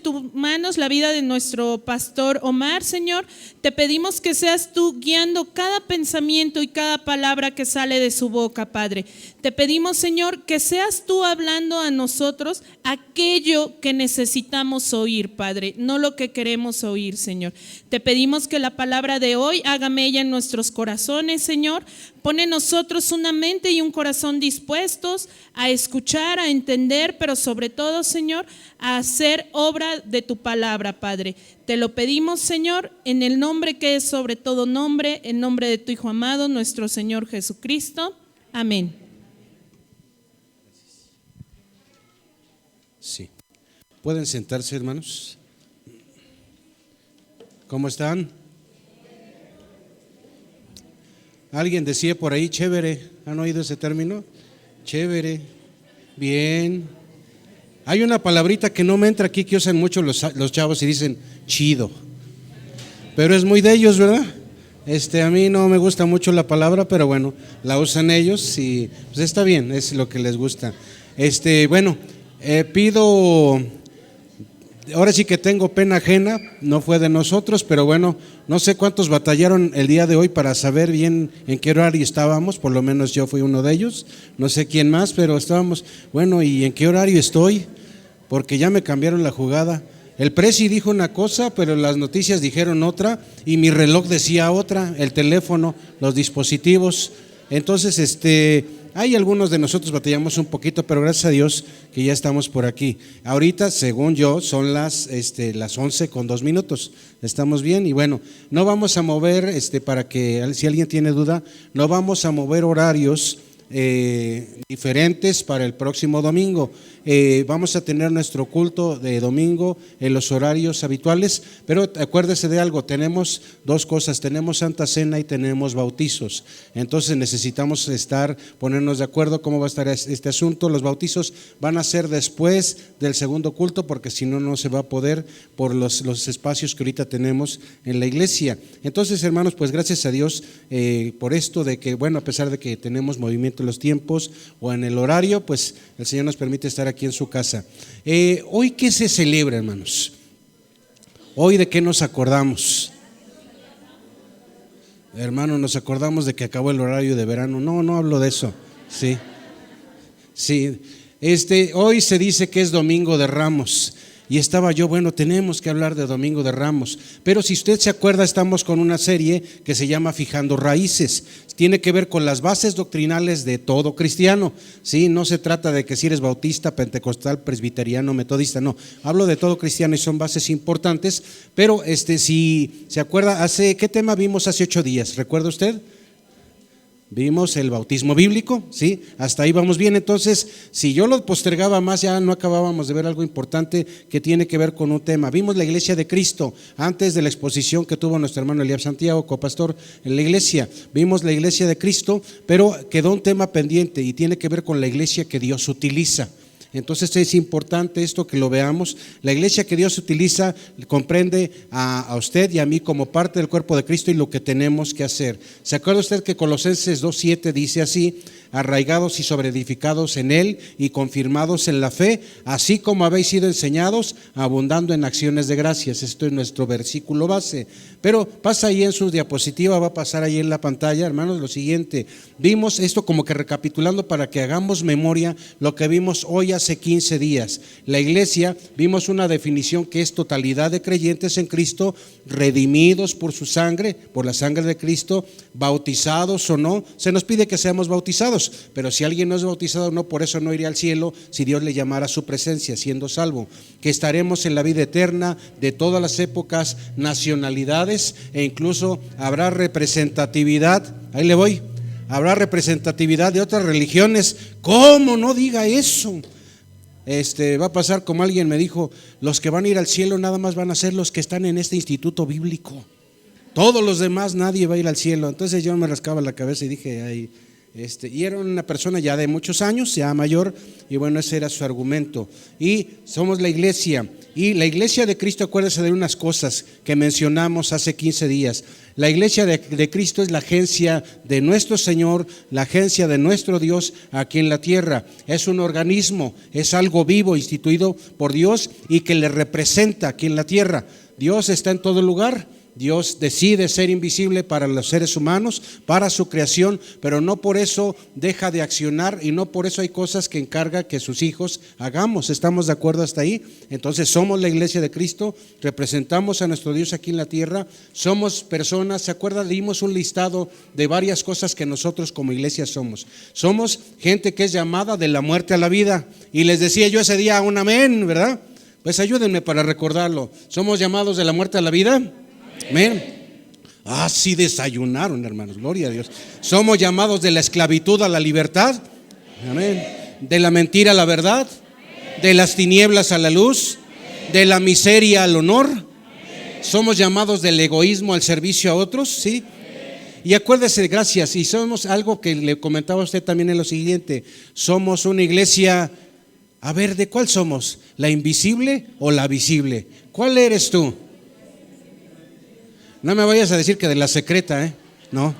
tus manos la vida de nuestro pastor Omar, Señor. Te pedimos que seas tú guiando cada pensamiento y cada palabra que sale de su boca, Padre. Te pedimos, Señor, que seas tú hablando a nosotros aquello que necesitamos oír, Padre, no lo que queremos oír, Señor. Te pedimos que la palabra de hoy haga mella en nuestros corazones, Señor. Pone en nosotros una mente y un corazón dispuestos a escuchar, a entender, pero sobre todo, Señor, a hacer obra de tu palabra, Padre. Te lo pedimos, Señor, en el nombre que es sobre todo nombre, en nombre de tu Hijo amado, nuestro Señor Jesucristo. Amén. Sí. ¿Pueden sentarse, hermanos? ¿Cómo están? Alguien decía por ahí, chévere. ¿Han oído ese término? Chévere. Bien. Hay una palabrita que no me entra aquí que usan mucho los chavos y dicen chido. Pero es muy de ellos, ¿verdad? A mí no me gusta mucho la palabra, pero bueno, la usan ellos y pues está bien, es lo que les gusta. Pido, ahora sí que tengo pena ajena, no fue de nosotros, pero bueno, no sé cuántos batallaron el día de hoy para saber bien en qué horario estábamos, por lo menos yo fui uno de ellos, no sé quién más, pero estábamos, bueno, ¿y en qué horario estoy? Porque ya me cambiaron la jugada. El presi dijo una cosa, pero las noticias dijeron otra y mi reloj decía otra, el teléfono, los dispositivos. Entonces, hay algunos de nosotros batallamos un poquito, pero gracias a Dios que ya estamos por aquí. Ahorita, según yo, son las 11:02. Estamos bien y bueno, no vamos a mover, para que si alguien tiene duda, no vamos a mover horarios diferentes para el próximo domingo. Vamos a tener nuestro culto de domingo en los horarios habituales, pero acuérdese de algo, tenemos dos cosas, tenemos Santa Cena y tenemos bautizos, entonces necesitamos ponernos de acuerdo cómo va a estar este asunto. Los bautizos van a ser después del segundo culto porque si no, no se va a poder por los espacios que ahorita tenemos en la iglesia. Entonces, hermanos, pues gracias a Dios por esto de que, bueno, a pesar de que tenemos movimiento en los tiempos o en el horario, pues el Señor nos permite estar aquí en su casa. Hoy, ¿qué se celebra, hermanos? Hoy, ¿de qué nos acordamos? Hermano, nos acordamos de que acabó el horario de verano. No hablo de eso. Sí. Hoy se dice que es Domingo de Ramos. Y estaba yo, bueno, tenemos que hablar de Domingo de Ramos, pero si usted se acuerda, estamos con una serie que se llama Fijando Raíces, tiene que ver con las bases doctrinales de todo cristiano, ¿sí? No se trata de que si eres bautista, pentecostal, presbiteriano, metodista, no, hablo de todo cristiano y son bases importantes, pero si se acuerda, ¿qué tema vimos hace 8 días? ¿Recuerda usted? Vimos el bautismo bíblico, ¿sí? Hasta ahí vamos bien. Entonces, si yo lo postergaba más, ya no acabábamos de ver algo importante que tiene que ver con un tema. Vimos la iglesia de Cristo, antes de la exposición que tuvo nuestro hermano Eliab Santiago, copastor en la iglesia. Vimos la iglesia de Cristo, pero quedó un tema pendiente y tiene que ver con la iglesia que Dios utiliza. Entonces es importante esto que lo veamos. La iglesia que Dios utiliza comprende a usted y a mí como parte del cuerpo de Cristo y lo que tenemos que hacer. ¿Se acuerda usted que Colosenses 2:7 dice así? Arraigados y sobreedificados en Él y confirmados en la fe, así como habéis sido enseñados, abundando en acciones de gracias. Esto es nuestro versículo base. Pero pasa ahí en su diapositiva, va a pasar ahí en la pantalla, hermanos, lo siguiente. Vimos esto como que recapitulando para que hagamos memoria lo que vimos hoy hace 15 días. La iglesia, vimos una definición que es totalidad de creyentes en Cristo, redimidos por su sangre, por la sangre de Cristo, bautizados o no. Se nos pide que seamos bautizados, pero si alguien no es bautizado, no, por eso no iría al cielo si Dios le llamara a su presencia, siendo salvo. Que estaremos en la vida eterna de todas las épocas, nacionalidades, e incluso habrá representatividad, ahí le voy, habrá representatividad de otras religiones. ¿Cómo? No diga eso. Va a pasar como alguien me dijo, los que van a ir al cielo nada más van a ser los que están en este instituto bíblico. Todos los demás nadie va a ir al cielo. Entonces yo me rascaba la cabeza y dije, ay, Y era una persona ya de muchos años, ya mayor, y bueno, ese era su argumento. Y somos la iglesia, y la iglesia de Cristo, acuérdense de unas cosas que mencionamos hace 15 días. La iglesia de Cristo es la agencia de nuestro Señor, la agencia de nuestro Dios aquí en la tierra. Es un organismo, es algo vivo, instituido por Dios y que le representa aquí en la tierra. Dios está en todo lugar. Dios decide ser invisible para los seres humanos, para su creación, pero no por eso deja de accionar y no por eso hay cosas que encarga que sus hijos hagamos. ¿Estamos de acuerdo hasta ahí? Entonces somos la iglesia de Cristo, representamos a nuestro Dios aquí en la tierra, somos personas, ¿se acuerdan? Dimos un listado de varias cosas que nosotros como iglesia somos. Somos gente que es llamada de la muerte a la vida, y les decía yo ese día un amén, ¿verdad? Pues ayúdenme para recordarlo. ¿Somos llamados de la muerte a la vida? Amén. Sí desayunaron, hermanos, gloria a Dios. Somos llamados de la esclavitud a la libertad. Amén. De la mentira a la verdad. De las tinieblas a la luz. De la miseria al honor. Somos llamados del egoísmo al servicio a otros, ¿sí? Y acuérdese, gracias, y somos algo que le comentaba a usted también en lo siguiente. Somos una iglesia, a ver, ¿de cuál somos? ¿La invisible o la visible? ¿Cuál eres tú? No me vayas a decir que de la secreta, no.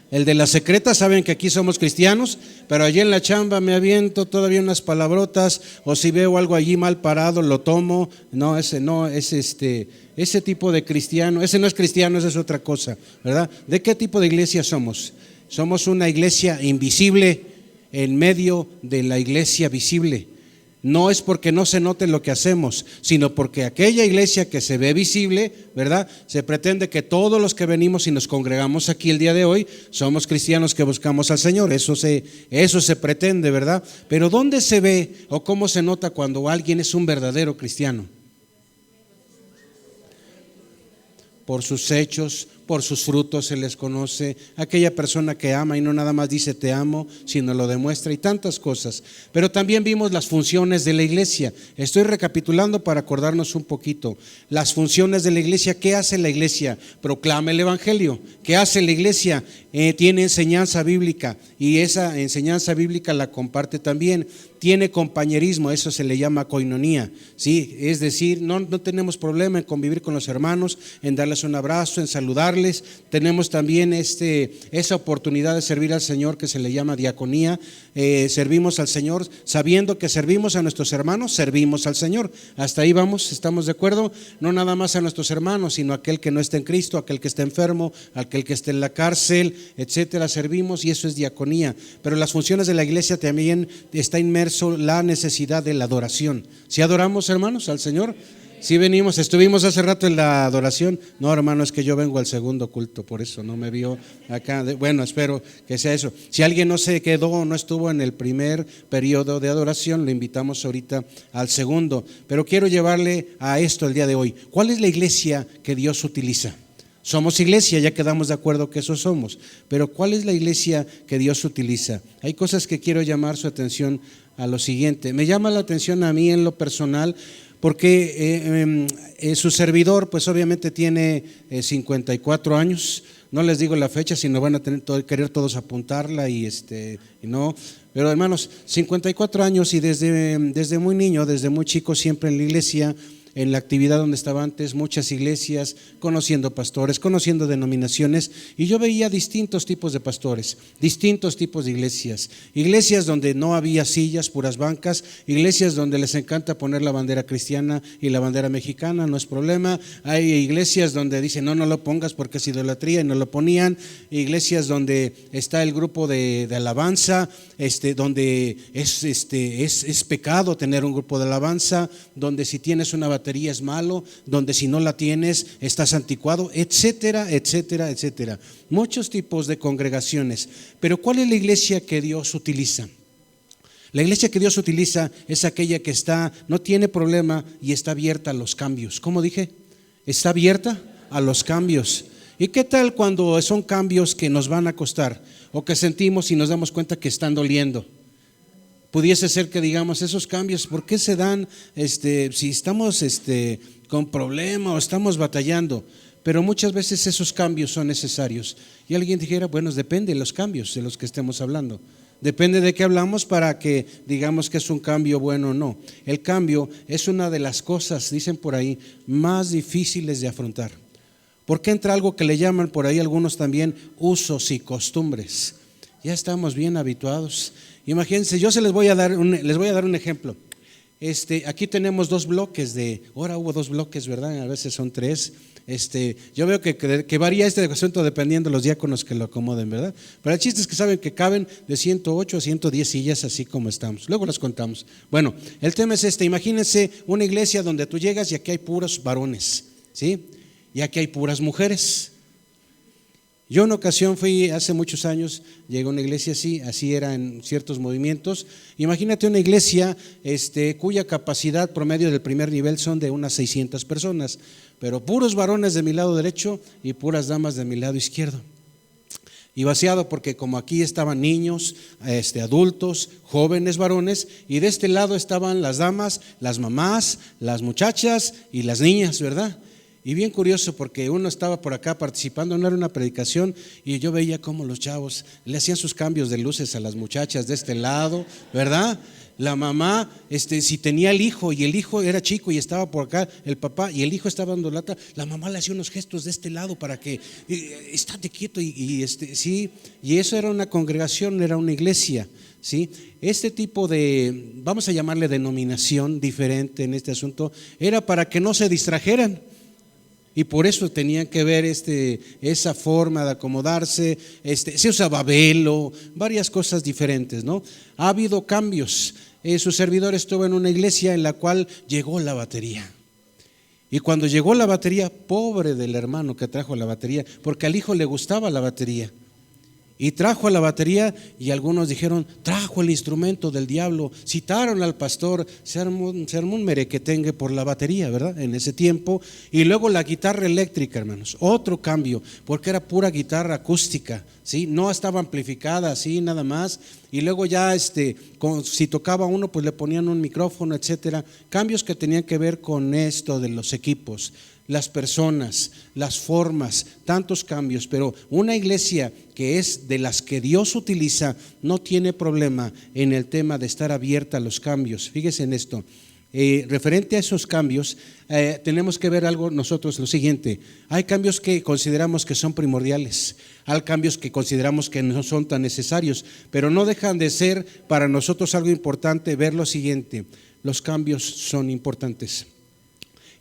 El de la secreta, saben que aquí somos cristianos, pero allí en la chamba me aviento todavía unas palabrotas, o si veo algo allí mal parado lo tomo. No, ese no es ese tipo de cristiano. Ese no es cristiano, esa es otra cosa, ¿verdad? ¿De qué tipo de iglesia somos? Somos una iglesia invisible en medio de la iglesia visible. No es porque no se note lo que hacemos, sino porque aquella iglesia que se ve visible, ¿verdad? Se pretende que todos los que venimos y nos congregamos aquí el día de hoy somos cristianos que buscamos al Señor. Eso se pretende, ¿verdad? Pero ¿dónde se ve o cómo se nota cuando alguien es un verdadero cristiano? Por sus hechos, por sus frutos se les conoce. Aquella persona que ama y no nada más dice te amo, sino lo demuestra, y tantas cosas. Pero también vimos las funciones de la iglesia. Estoy recapitulando para acordarnos un poquito. Las funciones de la iglesia. ¿Qué hace la iglesia? Proclama el evangelio. ¿Qué hace la iglesia? Tiene enseñanza bíblica, y esa enseñanza bíblica la comparte también. Tiene compañerismo, eso se le llama coinonía, ¿sí? Es decir, no tenemos problema en convivir con los hermanos, en darles un abrazo, en saludarles. Tenemos también esa oportunidad de servir al Señor que se le llama diaconía. Servimos al Señor sabiendo que servimos a nuestros hermanos, servimos al Señor. Hasta ahí vamos, ¿estamos de acuerdo? No nada más a nuestros hermanos, sino a aquel que no está en Cristo, aquel que está enfermo, aquel que está en la cárcel, etcétera. Servimos, y eso es diaconía. Pero las funciones de la iglesia también está inmerso la necesidad de la adoración. ¿Sí adoramos, hermanos, al Señor? Sí venimos, estuvimos hace rato en la adoración. No, hermano, es que yo vengo al segundo culto, por eso no me vio acá. Bueno, espero que sea eso. Si alguien no se quedó o no estuvo en el primer periodo de adoración, lo invitamos ahorita al segundo. Pero quiero llevarle a esto el día de hoy. ¿Cuál es la iglesia que Dios utiliza? Somos iglesia, ya quedamos de acuerdo que eso somos, pero ¿cuál es la iglesia que Dios utiliza? Hay cosas que quiero llamar su atención a lo siguiente. Me llama la atención a mí en lo personal, porque su servidor pues obviamente tiene 54 años. No les digo la fecha, sino van a querer todos apuntarla y no. Pero hermanos, 54 años, y desde muy niño, desde muy chico, siempre en la iglesia, en la actividad donde estaba antes, muchas iglesias, conociendo pastores, conociendo denominaciones, y yo veía distintos tipos de pastores, distintos tipos de iglesias donde no había sillas, puras bancas, iglesias donde les encanta poner la bandera cristiana y la bandera mexicana, no es problema. Hay iglesias donde dicen no lo pongas porque es idolatría, y no lo ponían. Iglesias donde está el grupo de alabanza, donde es pecado tener un grupo de alabanza, donde si tienes una batería es malo, donde si no la tienes estás anticuado, etcétera, etcétera, etcétera. Muchos tipos de congregaciones. Pero ¿cuál es la iglesia que Dios utiliza? La iglesia que Dios utiliza es aquella que no tiene problema y está abierta a los cambios. ¿Cómo dije? Está abierta a los cambios. ¿Y qué tal cuando son cambios que nos van a costar, o que sentimos y nos damos cuenta que están doliendo? Pudiese ser que digamos, esos cambios, ¿por qué se dan si estamos con problemas o estamos batallando? pero muchas veces esos cambios son necesarios. Y alguien dijera, bueno, depende de los cambios de los que estemos hablando. Depende de qué hablamos para que digamos que es un cambio bueno o no. El cambio es una de las cosas, dicen por ahí, más difíciles de afrontar. Porque entra algo que le llaman por ahí algunos también usos y costumbres. Ya estamos bien habituados. Imagínense, yo les voy a dar un ejemplo. Aquí tenemos 2 bloques ahora hubo 2 bloques, ¿verdad? A veces son 3. Yo veo que varía este asunto dependiendo de los diáconos que lo acomoden, ¿verdad? Pero el chiste es que saben que caben de 108 a 110 sillas así como estamos. Luego las contamos. Bueno, el tema es imagínense una iglesia donde tú llegas y aquí hay puros varones, ¿sí? Y aquí hay puras mujeres. Yo en ocasión fui, hace muchos años, llegué a una iglesia así era en ciertos movimientos. Imagínate una iglesia cuya capacidad promedio del primer nivel son de unas 600 personas, pero puros varones de mi lado derecho y puras damas de mi lado izquierdo. Y vaciado porque como aquí estaban niños, adultos, jóvenes varones, y de este lado estaban las damas, las mamás, las muchachas y las niñas, ¿verdad? Y bien curioso porque uno estaba por acá participando, no era una predicación, y yo veía cómo los chavos le hacían sus cambios de luces a las muchachas de este lado, ¿verdad? La mamá, si tenía el hijo y el hijo era chico y estaba por acá el papá y el hijo estaba dando lata, la mamá le hacía unos gestos de este lado para que estate quieto sí, y eso era una congregación, era una iglesia, ¿sí? Este tipo de, vamos a llamarle denominación diferente en este asunto, era para que no se distrajeran. Y por eso tenían que ver esa forma de acomodarse, se usaba velo, varias cosas diferentes, ¿no? Ha habido cambios. Su servidor estuvo en una iglesia en la cual llegó la batería. Y cuando llegó la batería, pobre del hermano que trajo la batería, porque al hijo le gustaba la batería. Y trajo a la batería y algunos dijeron, trajo el instrumento del diablo. Citaron al pastor, se armó un merequetengue por la batería, ¿verdad? En ese tiempo. Y luego la guitarra eléctrica, hermanos, otro cambio, porque era pura guitarra acústica, ¿sí? No estaba amplificada, así nada más. Y luego ya si tocaba uno, pues le ponían un micrófono, etcétera. Cambios que tenían que ver con esto de los equipos, las personas, las formas, tantos cambios, pero una iglesia que es de las que Dios utiliza no tiene problema en el tema de estar abierta a los cambios. Fíjese en esto, referente a esos cambios, tenemos que ver algo nosotros, lo siguiente: hay cambios que consideramos que son primordiales, hay cambios que consideramos que no son tan necesarios, pero no dejan de ser para nosotros algo importante ver lo siguiente: los cambios son importantes.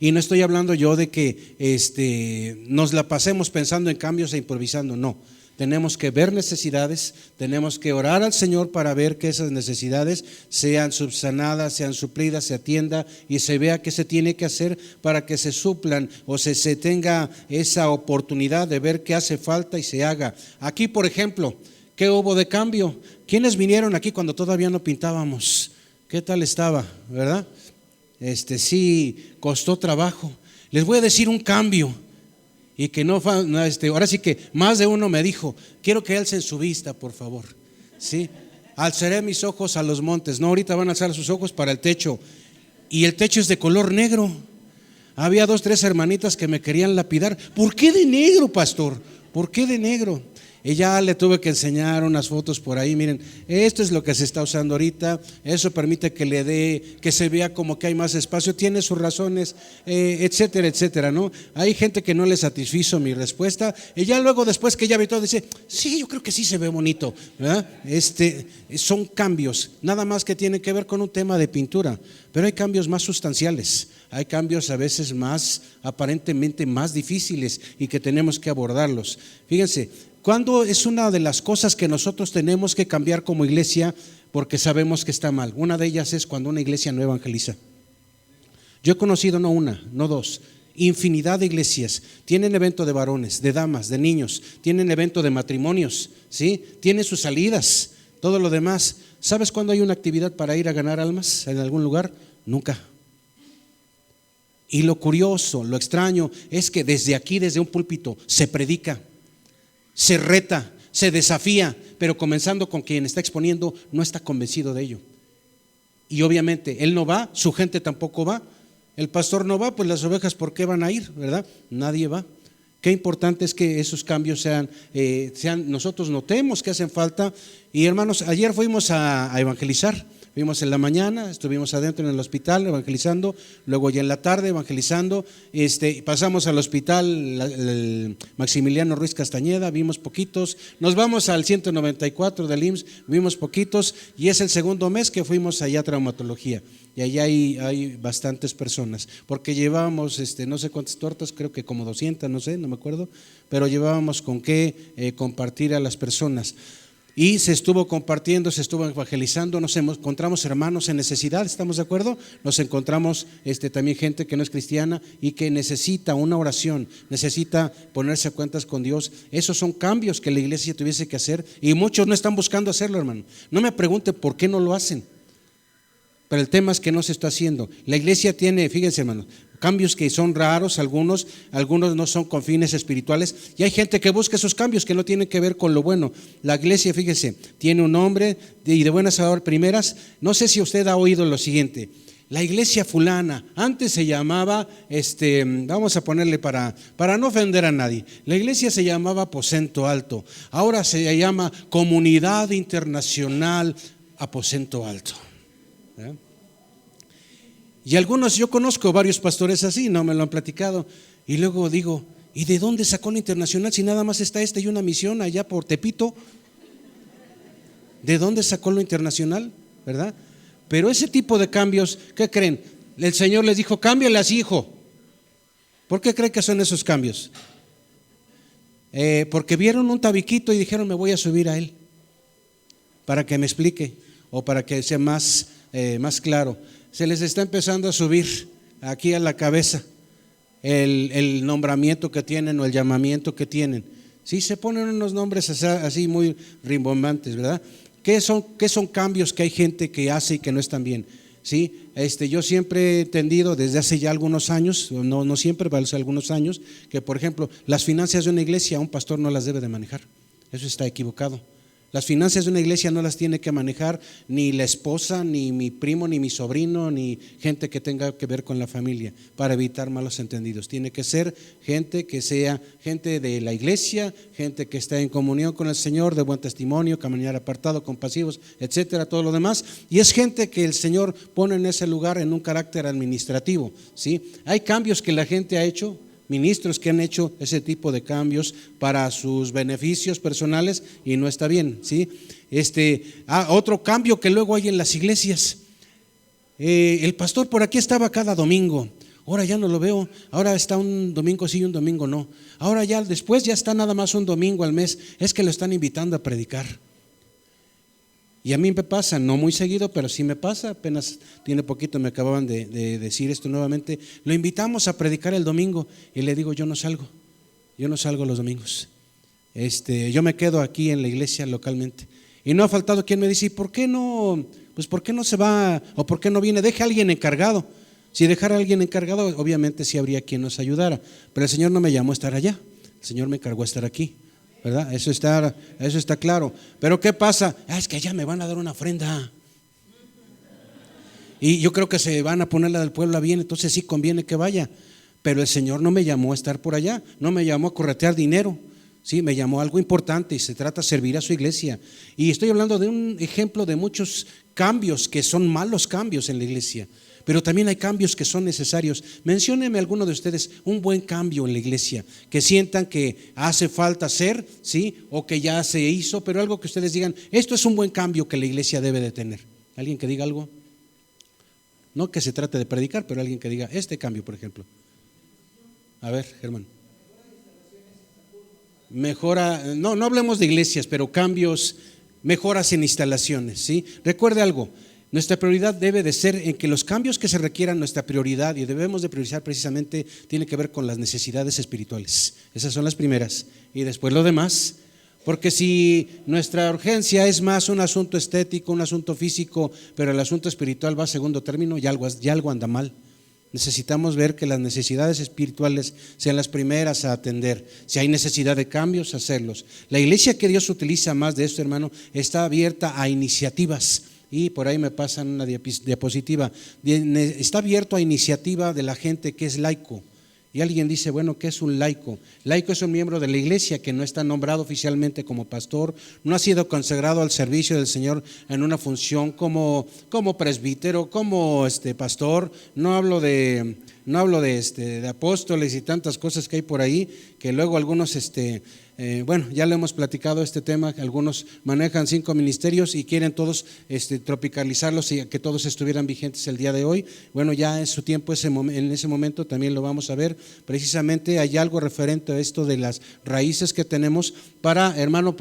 Y no estoy hablando yo de que nos la pasemos pensando en cambios e improvisando, no. Tenemos que ver necesidades, tenemos que orar al Señor para ver que esas necesidades sean subsanadas, sean suplidas, se atienda y se vea qué se tiene que hacer para que se suplan o se tenga esa oportunidad de ver qué hace falta y se haga. Aquí, por ejemplo, ¿qué hubo de cambio? ¿Quiénes vinieron aquí cuando todavía no pintábamos? ¿Qué tal estaba, verdad? Sí, costó trabajo. Les voy a decir un cambio y que ahora sí que más de uno me dijo, quiero que alcen su vista, por favor. Sí, alzaré mis ojos a los montes. No, ahorita van a alzar sus ojos para el techo y el techo es de color negro. Había 2, 3 hermanitas que me querían lapidar. ¿Por qué de negro, pastor? ¿Por qué de negro? Y ya le tuve que enseñar unas fotos por ahí, miren, esto es lo que se está usando ahorita, eso permite que se vea como que hay más espacio, tiene sus razones, etcétera, etcétera, ¿no? Hay gente que no le satisfizo mi respuesta, y ya luego después que ya vi todo, dice, sí, yo creo que sí se ve bonito, ¿verdad? Son cambios, nada más que tienen que ver con un tema de pintura, pero hay cambios más sustanciales, hay cambios a veces aparentemente más difíciles y que tenemos que abordarlos. Fíjense, ¿cuándo es una de las cosas que nosotros tenemos que cambiar como iglesia porque sabemos que está mal? Una de ellas es cuando una iglesia no evangeliza. Yo he conocido no una, no 2, infinidad de iglesias. Tienen evento de varones, de damas, de niños, tienen evento de matrimonios, ¿sí? Tienen sus salidas, todo lo demás. ¿Sabes cuándo hay una actividad para ir a ganar almas en algún lugar? Nunca. Y lo curioso, lo extraño es que desde aquí, desde un púlpito, se predica, se reta, se desafía, pero comenzando con quien está exponiendo no está convencido de ello. Y obviamente él no va, su gente tampoco va, el pastor no va, pues las ovejas ¿por qué van a ir? ¿Verdad? Nadie va. Qué importante es que esos cambios nosotros notemos que hacen falta. Y hermanos, ayer fuimos a evangelizar. Fuimos en la mañana, estuvimos adentro en el hospital evangelizando, luego ya en la tarde evangelizando, pasamos al hospital el Maximiliano Ruiz Castañeda, vimos poquitos, nos vamos al 194 del IMSS, vimos poquitos, y es el segundo mes que fuimos allá a traumatología, y allá hay bastantes personas, porque llevábamos no sé cuántas tortas, creo que como 200, no sé, no me acuerdo, pero llevábamos con qué compartir a las personas. Y se estuvo compartiendo, se estuvo evangelizando, nos encontramos hermanos en necesidad, ¿estamos de acuerdo? Nos encontramos también gente que no es cristiana y que necesita una oración, necesita ponerse a cuentas con Dios. Esos son cambios que la iglesia tuviese que hacer y muchos no están buscando hacerlo, hermano. No me pregunte por qué no lo hacen, pero el tema es que no se está haciendo. La iglesia tiene, fíjense hermanos, cambios que son raros, algunos no son con fines espirituales, y hay gente que busca esos cambios que no tienen que ver con lo bueno. La iglesia, fíjese, tiene un nombre y de buenas a primeras. No sé si usted ha oído lo siguiente: la iglesia fulana, antes se llamaba, vamos a ponerle para no ofender a nadie, la iglesia se llamaba Aposento Alto, ahora se llama Comunidad Internacional Aposento Alto. Y algunos, yo conozco varios pastores así, no me lo han platicado, y luego digo, ¿y de dónde sacó la internacional si nada más está y una misión allá por Tepito? ¿De dónde sacó lo internacional? ¿Verdad? Pero ese tipo de cambios, ¿qué creen? El Señor les dijo, cámbiale así, hijo. ¿Por qué creen que son esos cambios? Porque vieron un tabiquito y dijeron, me voy a subir a él para que me explique o para que sea más claro. Se les está empezando a subir aquí a la cabeza el nombramiento que tienen o el llamamiento que tienen. Sí, se ponen unos nombres así muy rimbombantes, ¿verdad? ¿Qué son cambios que hay gente que hace y que no están bien? Sí, yo siempre he entendido desde hace ya algunos años, no siempre, pero hace algunos años, que por ejemplo las finanzas de una iglesia un pastor no las debe de manejar. Eso está equivocado. Las finanzas de una iglesia no las tiene que manejar ni la esposa, ni mi primo, ni mi sobrino, ni gente que tenga que ver con la familia, para evitar malos entendidos. Tiene que ser gente que sea gente de la iglesia, gente que está en comunión con el Señor, de buen testimonio, caminar apartado, compasivos, etcétera, todo lo demás. Y es gente que el Señor pone en ese lugar en un carácter administrativo, ¿sí? Hay cambios que la gente ha hecho, ministros que han hecho ese tipo de cambios para sus beneficios personales y no está bien, ¿sí? Otro cambio que luego hay en las iglesias, el pastor por aquí estaba cada domingo, ahora ya no lo veo, ahora está un domingo sí y un domingo no, ahora ya después ya está nada más un domingo al mes, es que lo están invitando a predicar. Y a mí me pasa, no muy seguido, pero sí me pasa, apenas tiene poquito, me acababan de decir esto nuevamente, lo invitamos a predicar el domingo y le digo, yo no salgo los domingos, yo me quedo aquí en la iglesia localmente. Y no ha faltado quien me dice, ¿y por qué no? Pues ¿por qué no se va o por qué no viene? Deje a alguien encargado. Si dejara a alguien encargado, obviamente sí habría quien nos ayudara, pero el Señor no me llamó a estar allá, el Señor me encargó a estar aquí. ¿Verdad? Eso está claro. Pero ¿qué pasa? Es que allá me van a dar una ofrenda y yo creo que se van a poner la del pueblo bien, entonces sí conviene que vaya. Pero el Señor no me llamó a estar por allá, no me llamó a corretear dinero, sí, me llamó a algo importante y se trata de servir a su iglesia. Y estoy hablando de un ejemplo de muchos cambios que son malos cambios en la iglesia, pero también hay cambios que son necesarios. Mencióneme alguno de ustedes un buen cambio en la iglesia que sientan que hace falta hacer, ¿sí? O que ya se hizo, pero algo que ustedes digan, esto es un buen cambio que la iglesia debe de tener. ¿Alguien que diga algo? No que se trate de predicar, pero alguien que diga este cambio, por ejemplo. A ver, Germán. Mejora, no hablemos de iglesias, pero cambios, mejoras en instalaciones, ¿sí? Recuerde algo. Nuestra prioridad debe de ser en que los cambios que se requieran, nuestra prioridad, y debemos de priorizar precisamente, tiene que ver con las necesidades espirituales. Esas son las primeras. Y después lo demás. Porque si nuestra urgencia es más un asunto estético, un asunto físico, pero el asunto espiritual va a segundo término, ya algo anda mal. Necesitamos ver que las necesidades espirituales sean las primeras a atender. Si hay necesidad de cambios, hacerlos. La iglesia que Dios utiliza más de esto, hermano, está abierta a iniciativas. Y por ahí me pasan una diapositiva. Está abierto a iniciativa de la gente que es laico. Y alguien dice, bueno, ¿qué es un laico? Laico es un miembro de la iglesia que no está nombrado oficialmente como pastor, no ha sido consagrado al servicio del Señor en una función como presbítero, como pastor. No hablo de apóstoles y tantas cosas que hay por ahí, que luego algunos bueno, ya lo hemos platicado este tema, que algunos manejan 5 ministerios y quieren todos tropicalizarlos y que todos estuvieran vigentes el día de hoy. Bueno, ya en su tiempo, en ese momento también lo vamos a ver. Precisamente hay algo referente a esto de las raíces que tenemos para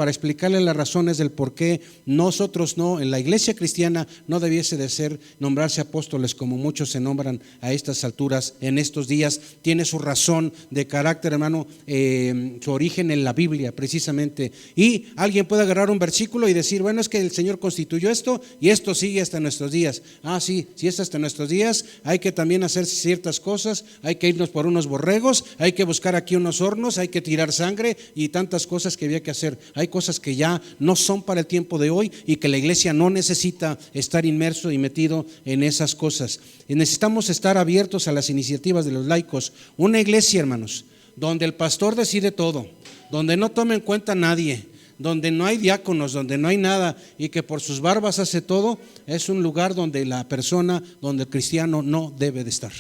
explicarle las razones del por qué nosotros en la iglesia cristiana no debiese de nombrarse apóstoles como muchos se nombran a estas alturas en estos días. Tiene su razón de carácter, hermano, su origen en la Biblia precisamente. Y alguien puede agarrar un versículo y decir, bueno, es que el Señor constituyó esto y esto sigue hasta nuestros días. Sí, si es hasta nuestros días, hay que también hacer ciertas cosas, hay que irnos por unos borregos, hay que buscar aquí unos hornos, hay que tirar sangre y tantas cosas que había que hacer. Hay cosas que ya no son para el tiempo de hoy y que la iglesia no necesita estar inmerso y metido en esas cosas. Y necesitamos estar abiertos a las iniciativas de los laicos. Una iglesia, hermanos, donde el pastor decide todo, donde no toma en cuenta a nadie, donde no hay diáconos, donde no hay nada y que por sus barbas hace todo, es un lugar donde donde el cristiano no debe de estar.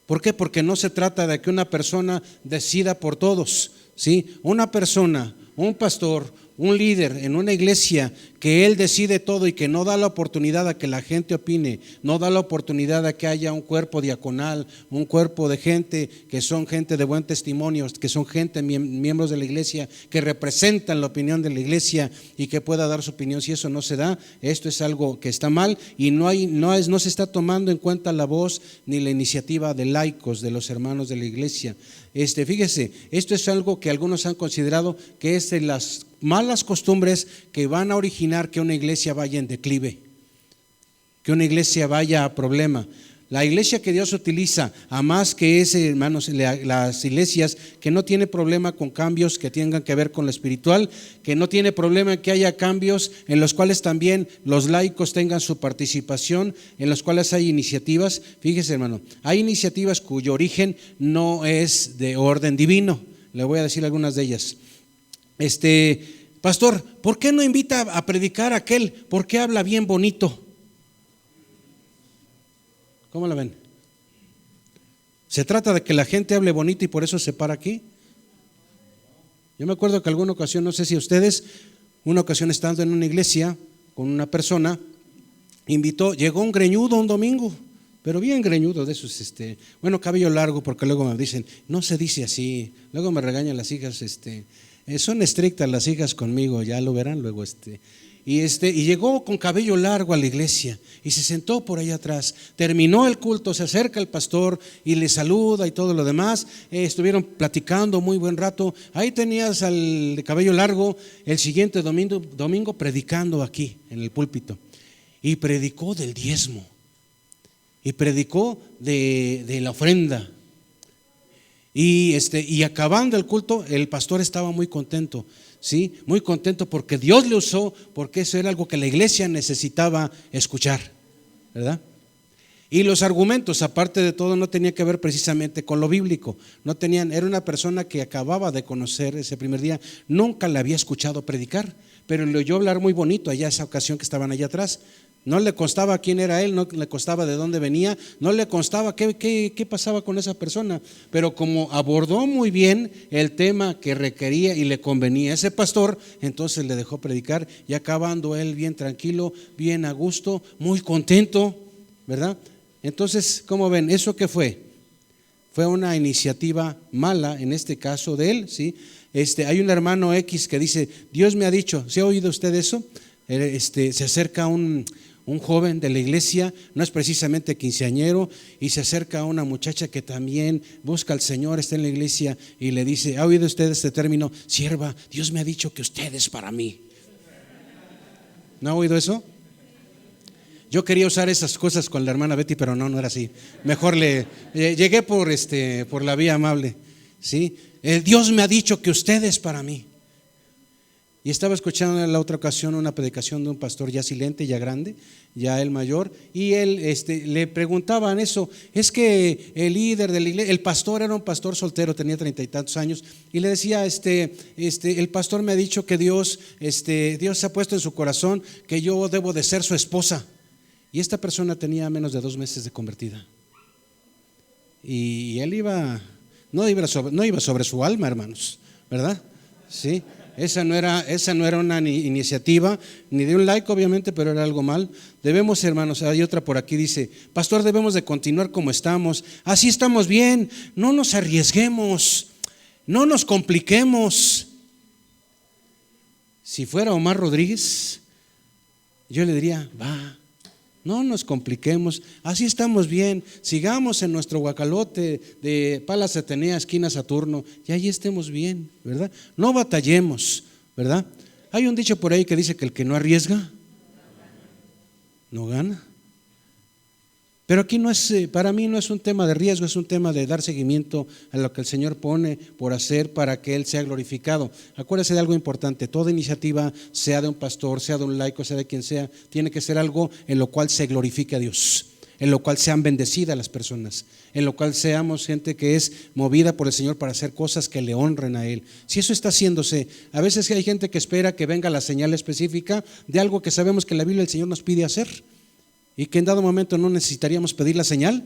¿Por qué? Porque no se trata de que una persona decida por todos, ¿sí? Una persona, un pastor, un líder en una iglesia que él decide todo y que no da la oportunidad a que la gente opine, no da la oportunidad a que haya un cuerpo diaconal, un cuerpo de gente que son gente de buen testimonio, que son gente, miembros de la iglesia, que representan la opinión de la iglesia y que pueda dar su opinión. Si eso no se da, esto es algo que está mal y no se está tomando en cuenta la voz ni la iniciativa de laicos, de los hermanos de la iglesia. Fíjese, esto es algo que algunos han considerado que es de las malas costumbres que van a originar que una iglesia vaya en declive, que una iglesia vaya a problema. La iglesia que Dios utiliza, a más que hermanos, las iglesias que no tiene problema con cambios que tengan que ver con lo espiritual, que no tiene problema en que haya cambios en los cuales también los laicos tengan su participación, en los cuales hay iniciativas. Fíjese, hermano, hay iniciativas cuyo origen no es de orden divino. Le voy a decir algunas de ellas. Pastor, ¿por qué no invita a predicar a aquel? ¿Por qué habla bien bonito? ¿Cómo la ven? ¿Se trata de que la gente hable bonito y por eso se para aquí? Yo me acuerdo que alguna ocasión, no sé si ustedes, una ocasión estando en una iglesia con una persona, llegó un greñudo un domingo, pero bien greñudo de esos, bueno, cabello largo, porque luego me dicen, no se dice así, luego me regañan las hijas, son estrictas las hijas conmigo, ya lo verán luego, y llegó con cabello largo a la iglesia y se sentó por ahí atrás. Terminó el culto, se acerca el pastor y le saluda y todo lo demás. Estuvieron platicando muy buen rato. Ahí tenías al de cabello largo el siguiente domingo predicando aquí en el púlpito. Y predicó del diezmo y predicó de la ofrenda. Y acabando el culto, el pastor estaba muy contento. Sí, muy contento porque Dios le usó, porque eso era algo que la iglesia necesitaba escuchar, ¿verdad? Y los argumentos, aparte de todo, no tenía que ver precisamente con lo bíblico. Era una persona que acababa de conocer ese primer día, nunca le había escuchado predicar, pero le oyó hablar muy bonito allá esa ocasión que estaban allá atrás. No le constaba quién era él, no le constaba de dónde venía, no le constaba qué pasaba con esa persona, pero como abordó muy bien el tema que requería y le convenía a ese pastor, entonces le dejó predicar y acabando él bien tranquilo, bien a gusto, muy contento, ¿verdad? Entonces, ¿cómo ven? ¿Eso qué fue? Fue una iniciativa mala en este caso de él, ¿sí? Hay un hermano X que dice, Dios me ha dicho, ¿se ha oído usted eso? Se acerca un joven de la iglesia, no es precisamente quinceañero, y se acerca a una muchacha que también busca al Señor, está en la iglesia y le dice, ¿ha oído usted este término? Sierva, Dios me ha dicho que usted es para mí. ¿No ha oído eso? Yo quería usar esas cosas con la hermana Betty, pero no era así. Mejor llegué por la vía amable, ¿sí? Dios me ha dicho que usted es para mí. Y estaba escuchando en la otra ocasión una predicación de un pastor ya silente, ya grande, ya el mayor, y él le preguntaban eso. Es que el líder de la iglesia, el pastor era un pastor soltero, tenía 30 y tantos años, y le decía, el pastor me ha dicho que Dios ha puesto en su corazón que yo debo de ser su esposa. Y esta persona tenía menos de 2 meses de convertida. Y él no iba sobre su alma, hermanos, ¿verdad? Sí. Esa no era una iniciativa, ni de un laico obviamente, pero era algo mal. Debemos, hermanos, hay otra por aquí, dice, pastor, debemos de continuar como estamos, así estamos bien, no nos arriesguemos, no nos compliquemos. Si fuera Omar Rodríguez, yo le diría, no nos compliquemos, así estamos bien, sigamos en nuestro guacalote de Palas Atenea, esquina Saturno, y ahí estemos bien, ¿verdad? No batallemos, ¿verdad? Hay un dicho por ahí que dice que el que no arriesga, no gana. Pero aquí para mí no es un tema de riesgo, es un tema de dar seguimiento a lo que el Señor pone por hacer para que Él sea glorificado. Acuérdese de algo importante, toda iniciativa, sea de un pastor, sea de un laico, sea de quien sea, tiene que ser algo en lo cual se glorifique a Dios, en lo cual sean bendecidas las personas, en lo cual seamos gente que es movida por el Señor para hacer cosas que le honren a Él. Si eso está haciéndose, a veces hay gente que espera que venga la señal específica de algo que sabemos que la Biblia el Señor nos pide hacer. Y que en dado momento no necesitaríamos pedir la señal,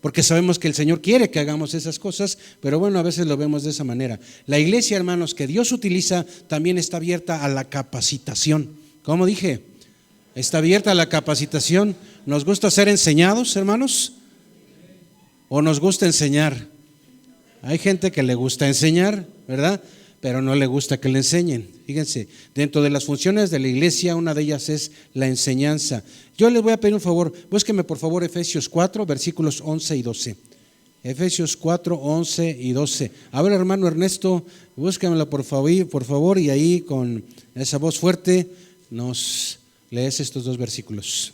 porque sabemos que el Señor quiere que hagamos esas cosas, pero bueno, a veces lo vemos de esa manera. La iglesia, hermanos, que Dios utiliza, también está abierta a la capacitación. ¿Cómo dije? Está abierta a la capacitación. ¿Nos gusta ser enseñados, hermanos? ¿O nos gusta enseñar? Hay gente que le gusta enseñar, ¿verdad? Pero no le gusta que le enseñen. Fíjense, dentro de las funciones de la iglesia, una de ellas es la enseñanza. Yo les voy a pedir un favor, búsqueme por favor Efesios 4, versículos 11 y 12. Efesios 4, 11 y 12. A ver, hermano Ernesto, búsquemelo por favor, y ahí con esa voz fuerte nos lees estos 2 versículos.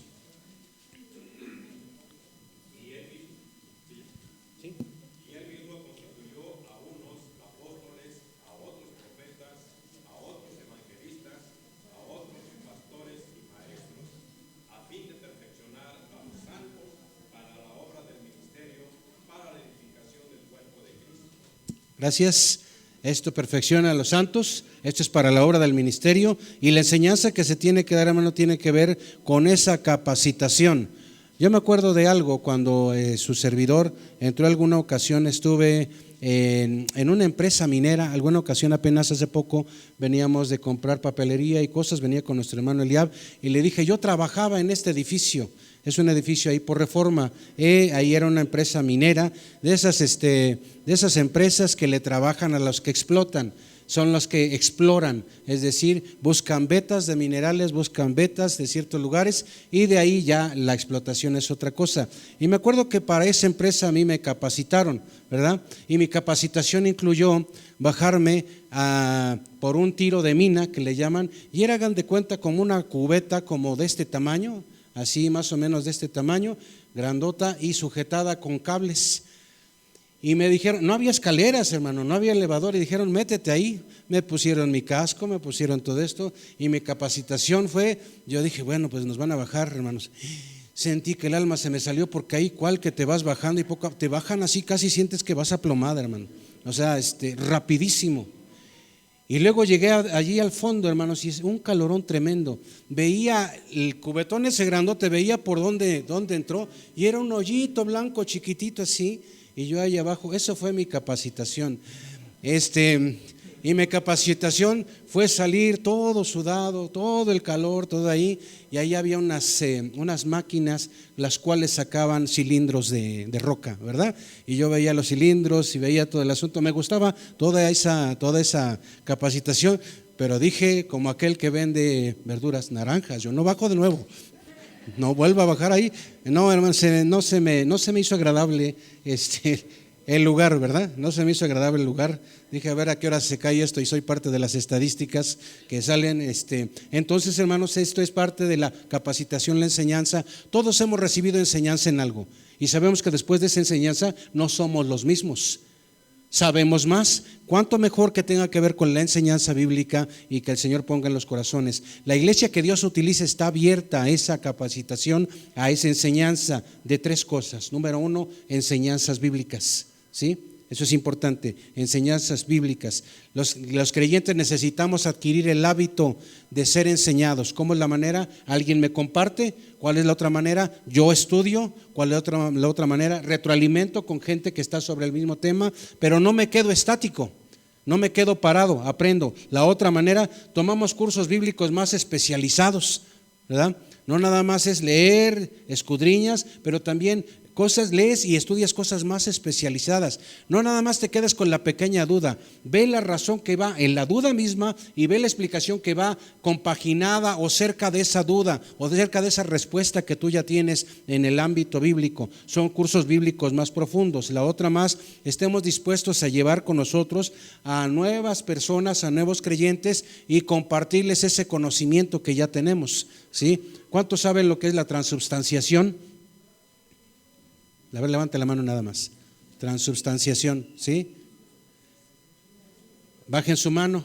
Gracias. Esto perfecciona a los santos, esto es para la obra del ministerio, y la enseñanza que se tiene que dar, hermano, tiene que ver con esa capacitación. Yo me acuerdo de algo cuando su servidor entró alguna ocasión, estuve en una empresa minera, alguna ocasión apenas hace poco veníamos de comprar papelería y cosas, venía con nuestro hermano Eliab y le dije, yo trabajaba en este edificio. Es un edificio ahí por Reforma, ahí era una empresa minera, de esas empresas que le trabajan a los que explotan, son los que exploran, es decir, buscan vetas de minerales, buscan vetas de ciertos lugares y de ahí ya la explotación es otra cosa. Y me acuerdo que para esa empresa a mí me capacitaron, ¿verdad? Y mi capacitación incluyó bajarme por un tiro de mina que le llaman, y era, hagan de cuenta, como una cubeta como de este tamaño, así más o menos de este tamaño, grandota y sujetada con cables. Y me dijeron, no había escaleras, hermano, no había elevador, y dijeron, métete ahí. Me pusieron mi casco, me pusieron todo esto, y mi capacitación fue, yo dije, bueno, pues nos van a bajar, hermanos. Sentí que el alma se me salió, porque ahí cual que te vas bajando y poco te bajan así, casi sientes que vas aplomada, hermano. O sea, rapidísimo. Y luego llegué allí al fondo, hermanos, y es un calorón tremendo. Veía el cubetón ese grandote, veía por dónde entró, y era un hoyito blanco chiquitito así, y yo ahí abajo. Eso fue mi capacitación. Y mi capacitación fue salir todo sudado, todo el calor, todo ahí, y ahí había unas máquinas las cuales sacaban cilindros de roca, ¿verdad? Y yo veía los cilindros y veía todo el asunto. Me gustaba toda esa capacitación, pero dije, como aquel que vende verduras, naranjas, yo no bajo de nuevo. No vuelvo a bajar ahí. No, hermano, no se me hizo agradable el lugar, ¿verdad? No se me hizo agradable el lugar. Dije, a ver a qué hora se cae esto, y soy parte de las estadísticas que salen. Entonces, hermanos, esto es parte de la capacitación, la enseñanza. Todos hemos recibido enseñanza en algo, y sabemos que después de esa enseñanza no somos los mismos. sabemos más. ¿Cuánto mejor que tenga que ver con la enseñanza bíblica y que el Señor ponga en los corazones? La iglesia que Dios utiliza está abierta a esa capacitación, a esa enseñanza de 3 cosas. Número 1, enseñanzas bíblicas, ¿sí? Eso es importante, enseñanzas bíblicas. Los creyentes necesitamos adquirir el hábito de ser enseñados. ¿Cómo es la manera? Alguien me comparte. ¿Cuál es la otra manera? Yo estudio. ¿Cuál es la otra manera? Retroalimento con gente que está sobre el mismo tema, pero no me quedo estático, no me quedo parado, aprendo. La otra manera, tomamos cursos bíblicos más especializados, ¿verdad? No nada más es leer, escudriñas, pero también lees y estudias cosas más especializadas. No nada más te quedes con la pequeña duda, ve la razón que va en la duda misma y ve la explicación que va compaginada o cerca de esa duda o cerca de esa respuesta que tú ya tienes en el ámbito bíblico. Son cursos bíblicos más profundos. La otra más, estemos dispuestos a llevar con nosotros a nuevas personas, a nuevos creyentes y compartirles ese conocimiento que ya tenemos, ¿sí? ¿Cuántos saben lo que es la transubstanciación? A ver, levante la mano nada más. Transubstanciación, ¿sí? Bajen su mano.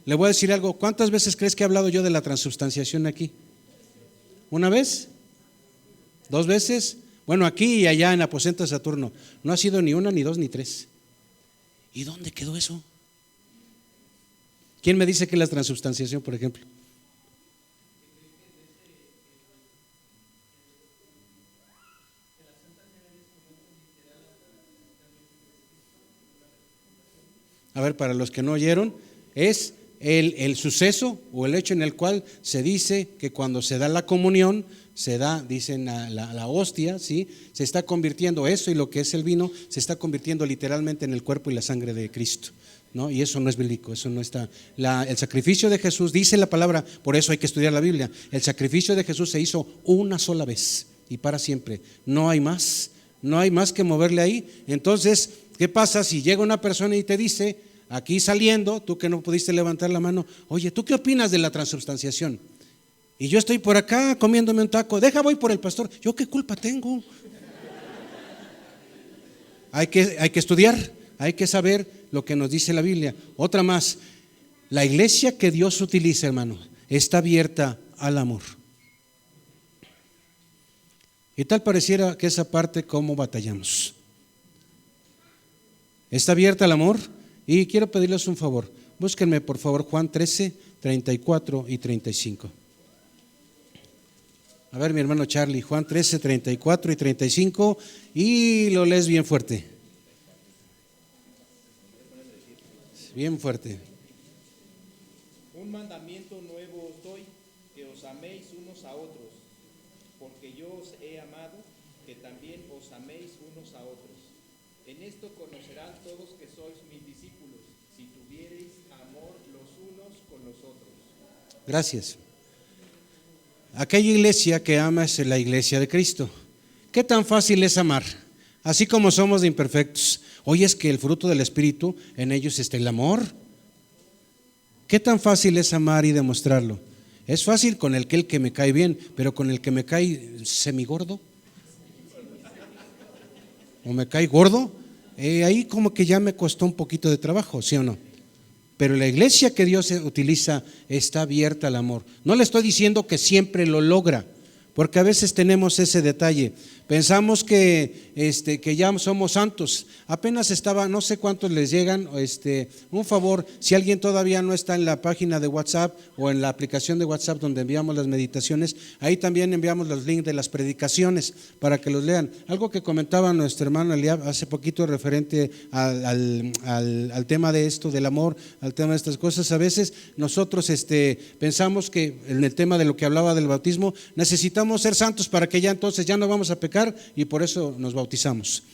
Le voy a decir algo. ¿Cuántas veces crees que he hablado yo de la transubstanciación aquí? ¿Una vez? ¿2 veces? Bueno, aquí y allá en Aposento de Saturno. No ha sido ni 1, ni 2, ni 3. ¿Y dónde quedó eso? ¿Quién me dice que es la transubstanciación, por ejemplo? A ver, para los que no oyeron, es el suceso o el hecho en el cual se dice que cuando se da la comunión, se da, dicen la hostia, ¿sí? Se está convirtiendo eso y lo que es el vino, se está convirtiendo literalmente en el cuerpo y la sangre de Cristo, ¿no? Y eso no es bíblico, eso no está. El sacrificio de Jesús, dice la palabra, por eso hay que estudiar la Biblia, el sacrificio de Jesús se hizo una sola vez y para siempre, no hay más que moverle ahí. Entonces, ¿qué pasa si llega una persona y te dice, aquí saliendo, tú que no pudiste levantar la mano, oye, ¿tú qué opinas de la transubstanciación? Y yo estoy por acá comiéndome un taco, voy por el pastor, ¿yo qué culpa tengo? Hay que estudiar, hay que saber lo que nos dice la Biblia. Otra más, la iglesia que Dios utiliza, hermano, está abierta al amor. Y tal pareciera que esa parte, ¿cómo batallamos? Está abierta al amor. Y quiero pedirles un favor, búsquenme por favor Juan 13, 34 y 35. A ver, mi hermano Charlie, Juan 13, 34 y 35, y lo lees bien fuerte. Bien fuerte. Un mandamiento nuevo os doy, que os améis unos a otros, porque yo os he amado, que también os améis unos a otros. En esto conocerán todos que sois mis discípulos, si tuviereis amor los unos con los otros. Gracias. Aquella iglesia que ama es la iglesia de Cristo. ¿Qué tan fácil es amar? Así como somos de imperfectos. Hoy es que el fruto del Espíritu, en ellos está el amor. ¿Qué tan fácil es amar y demostrarlo? Es fácil con el que me cae bien, pero con el que me cae semigordo o me cae gordo, ahí como que ya me costó un poquito de trabajo, ¿sí o no? Pero la iglesia que Dios utiliza está abierta al amor. No le estoy diciendo que siempre lo logra, porque a veces tenemos ese detalle. Pensamos que ya somos santos. Apenas estaba, no sé cuántos les llegan, un favor, si alguien todavía no está en la página de WhatsApp o en la aplicación de WhatsApp donde enviamos las meditaciones, ahí también enviamos los links de las predicaciones para que los lean. Algo que comentaba nuestro hermano Eliab hace poquito referente al tema de esto, del amor, al tema de estas cosas. A veces nosotros pensamos que en el tema de lo que hablaba del bautismo, necesitamos ser santos para que ya entonces ya no vamos a pecar y por eso nos bautizamos.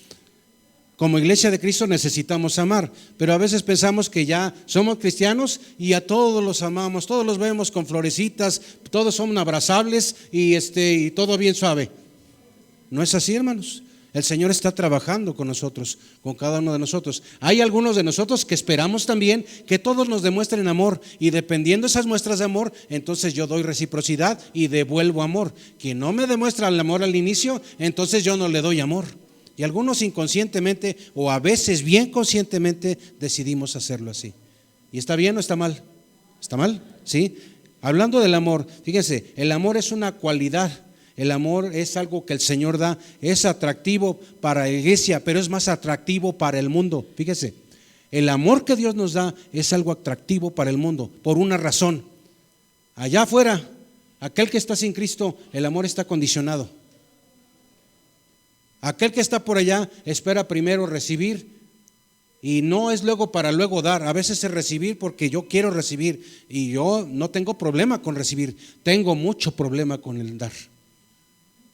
Como iglesia de Cristo necesitamos amar, pero a veces pensamos que ya somos cristianos y a todos los amamos, todos los vemos con florecitas, todos son abrazables y todo bien suave. No es así, hermanos. El Señor está trabajando con nosotros, con cada uno de nosotros. Hay algunos de nosotros que esperamos también que todos nos demuestren amor, y dependiendo de esas muestras de amor, entonces yo doy reciprocidad y devuelvo amor. Quien no me demuestra el amor al inicio, entonces yo no le doy amor. Y algunos inconscientemente o a veces bien conscientemente decidimos hacerlo así. ¿Y está bien o está mal? ¿Está mal? ¿Sí? Hablando del amor, fíjense, el amor es una cualidad. El amor es algo que el Señor da, es atractivo para la iglesia, pero es más atractivo para el mundo. Fíjese, el amor que Dios nos da es algo atractivo para el mundo, por una razón. Allá afuera, aquel que está sin Cristo, el amor está condicionado. Aquel que está por allá espera primero recibir y no es luego para luego dar. A veces es recibir porque yo quiero recibir y yo no tengo problema con recibir, tengo mucho problema con el dar.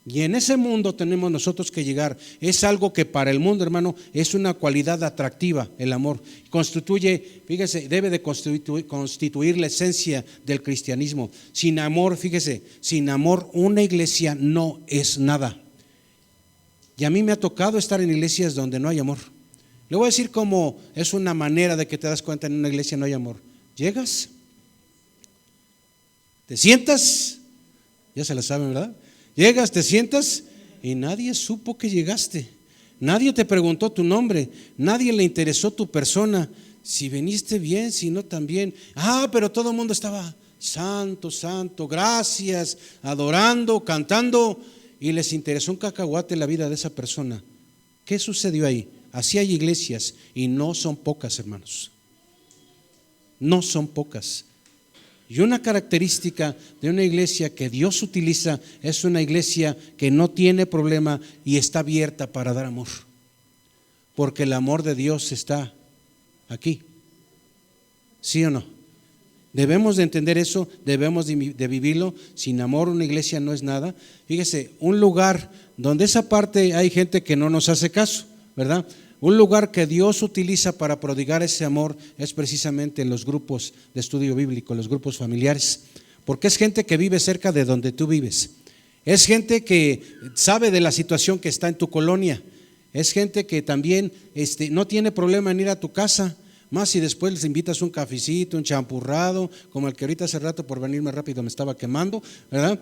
Y en ese mundo tenemos nosotros que llegar. Es algo que para el mundo, hermano, es una cualidad atractiva, el amor. Constituye, fíjese, debe de constituir la esencia del cristianismo. Sin amor, fíjese, sin amor una iglesia no es nada. Y a mí me ha tocado estar en iglesias donde no hay amor. Le voy a decir cómo es una manera de que te das cuenta en una iglesia no hay amor. Llegas, te sientas, ya se la saben, ¿verdad? Llegas, te sientas y nadie supo que llegaste. Nadie te preguntó tu nombre, nadie le interesó tu persona, si viniste bien, si no también. Pero todo el mundo estaba santo, santo, gracias, adorando, cantando, y les interesó un cacahuate la vida de esa persona. ¿Qué sucedió ahí? Así hay iglesias y no son pocas, hermanos. No son pocas. Y una característica de una iglesia que Dios utiliza es una iglesia que no tiene problema y está abierta para dar amor. Porque el amor de Dios está aquí. ¿Sí o no? Debemos de entender eso, debemos de vivirlo. Sin amor una iglesia no es nada. Fíjese, un lugar donde esa parte hay gente que no nos hace caso, ¿verdad? Un lugar que Dios utiliza para prodigar ese amor es precisamente en los grupos de estudio bíblico, los grupos familiares, porque es gente que vive cerca de donde tú vives, es gente que sabe de la situación que está en tu colonia, es gente que también no tiene problema en ir a tu casa, más si después les invitas un cafecito, un champurrado, como el que ahorita hace rato por venirme rápido me estaba quemando, ¿verdad?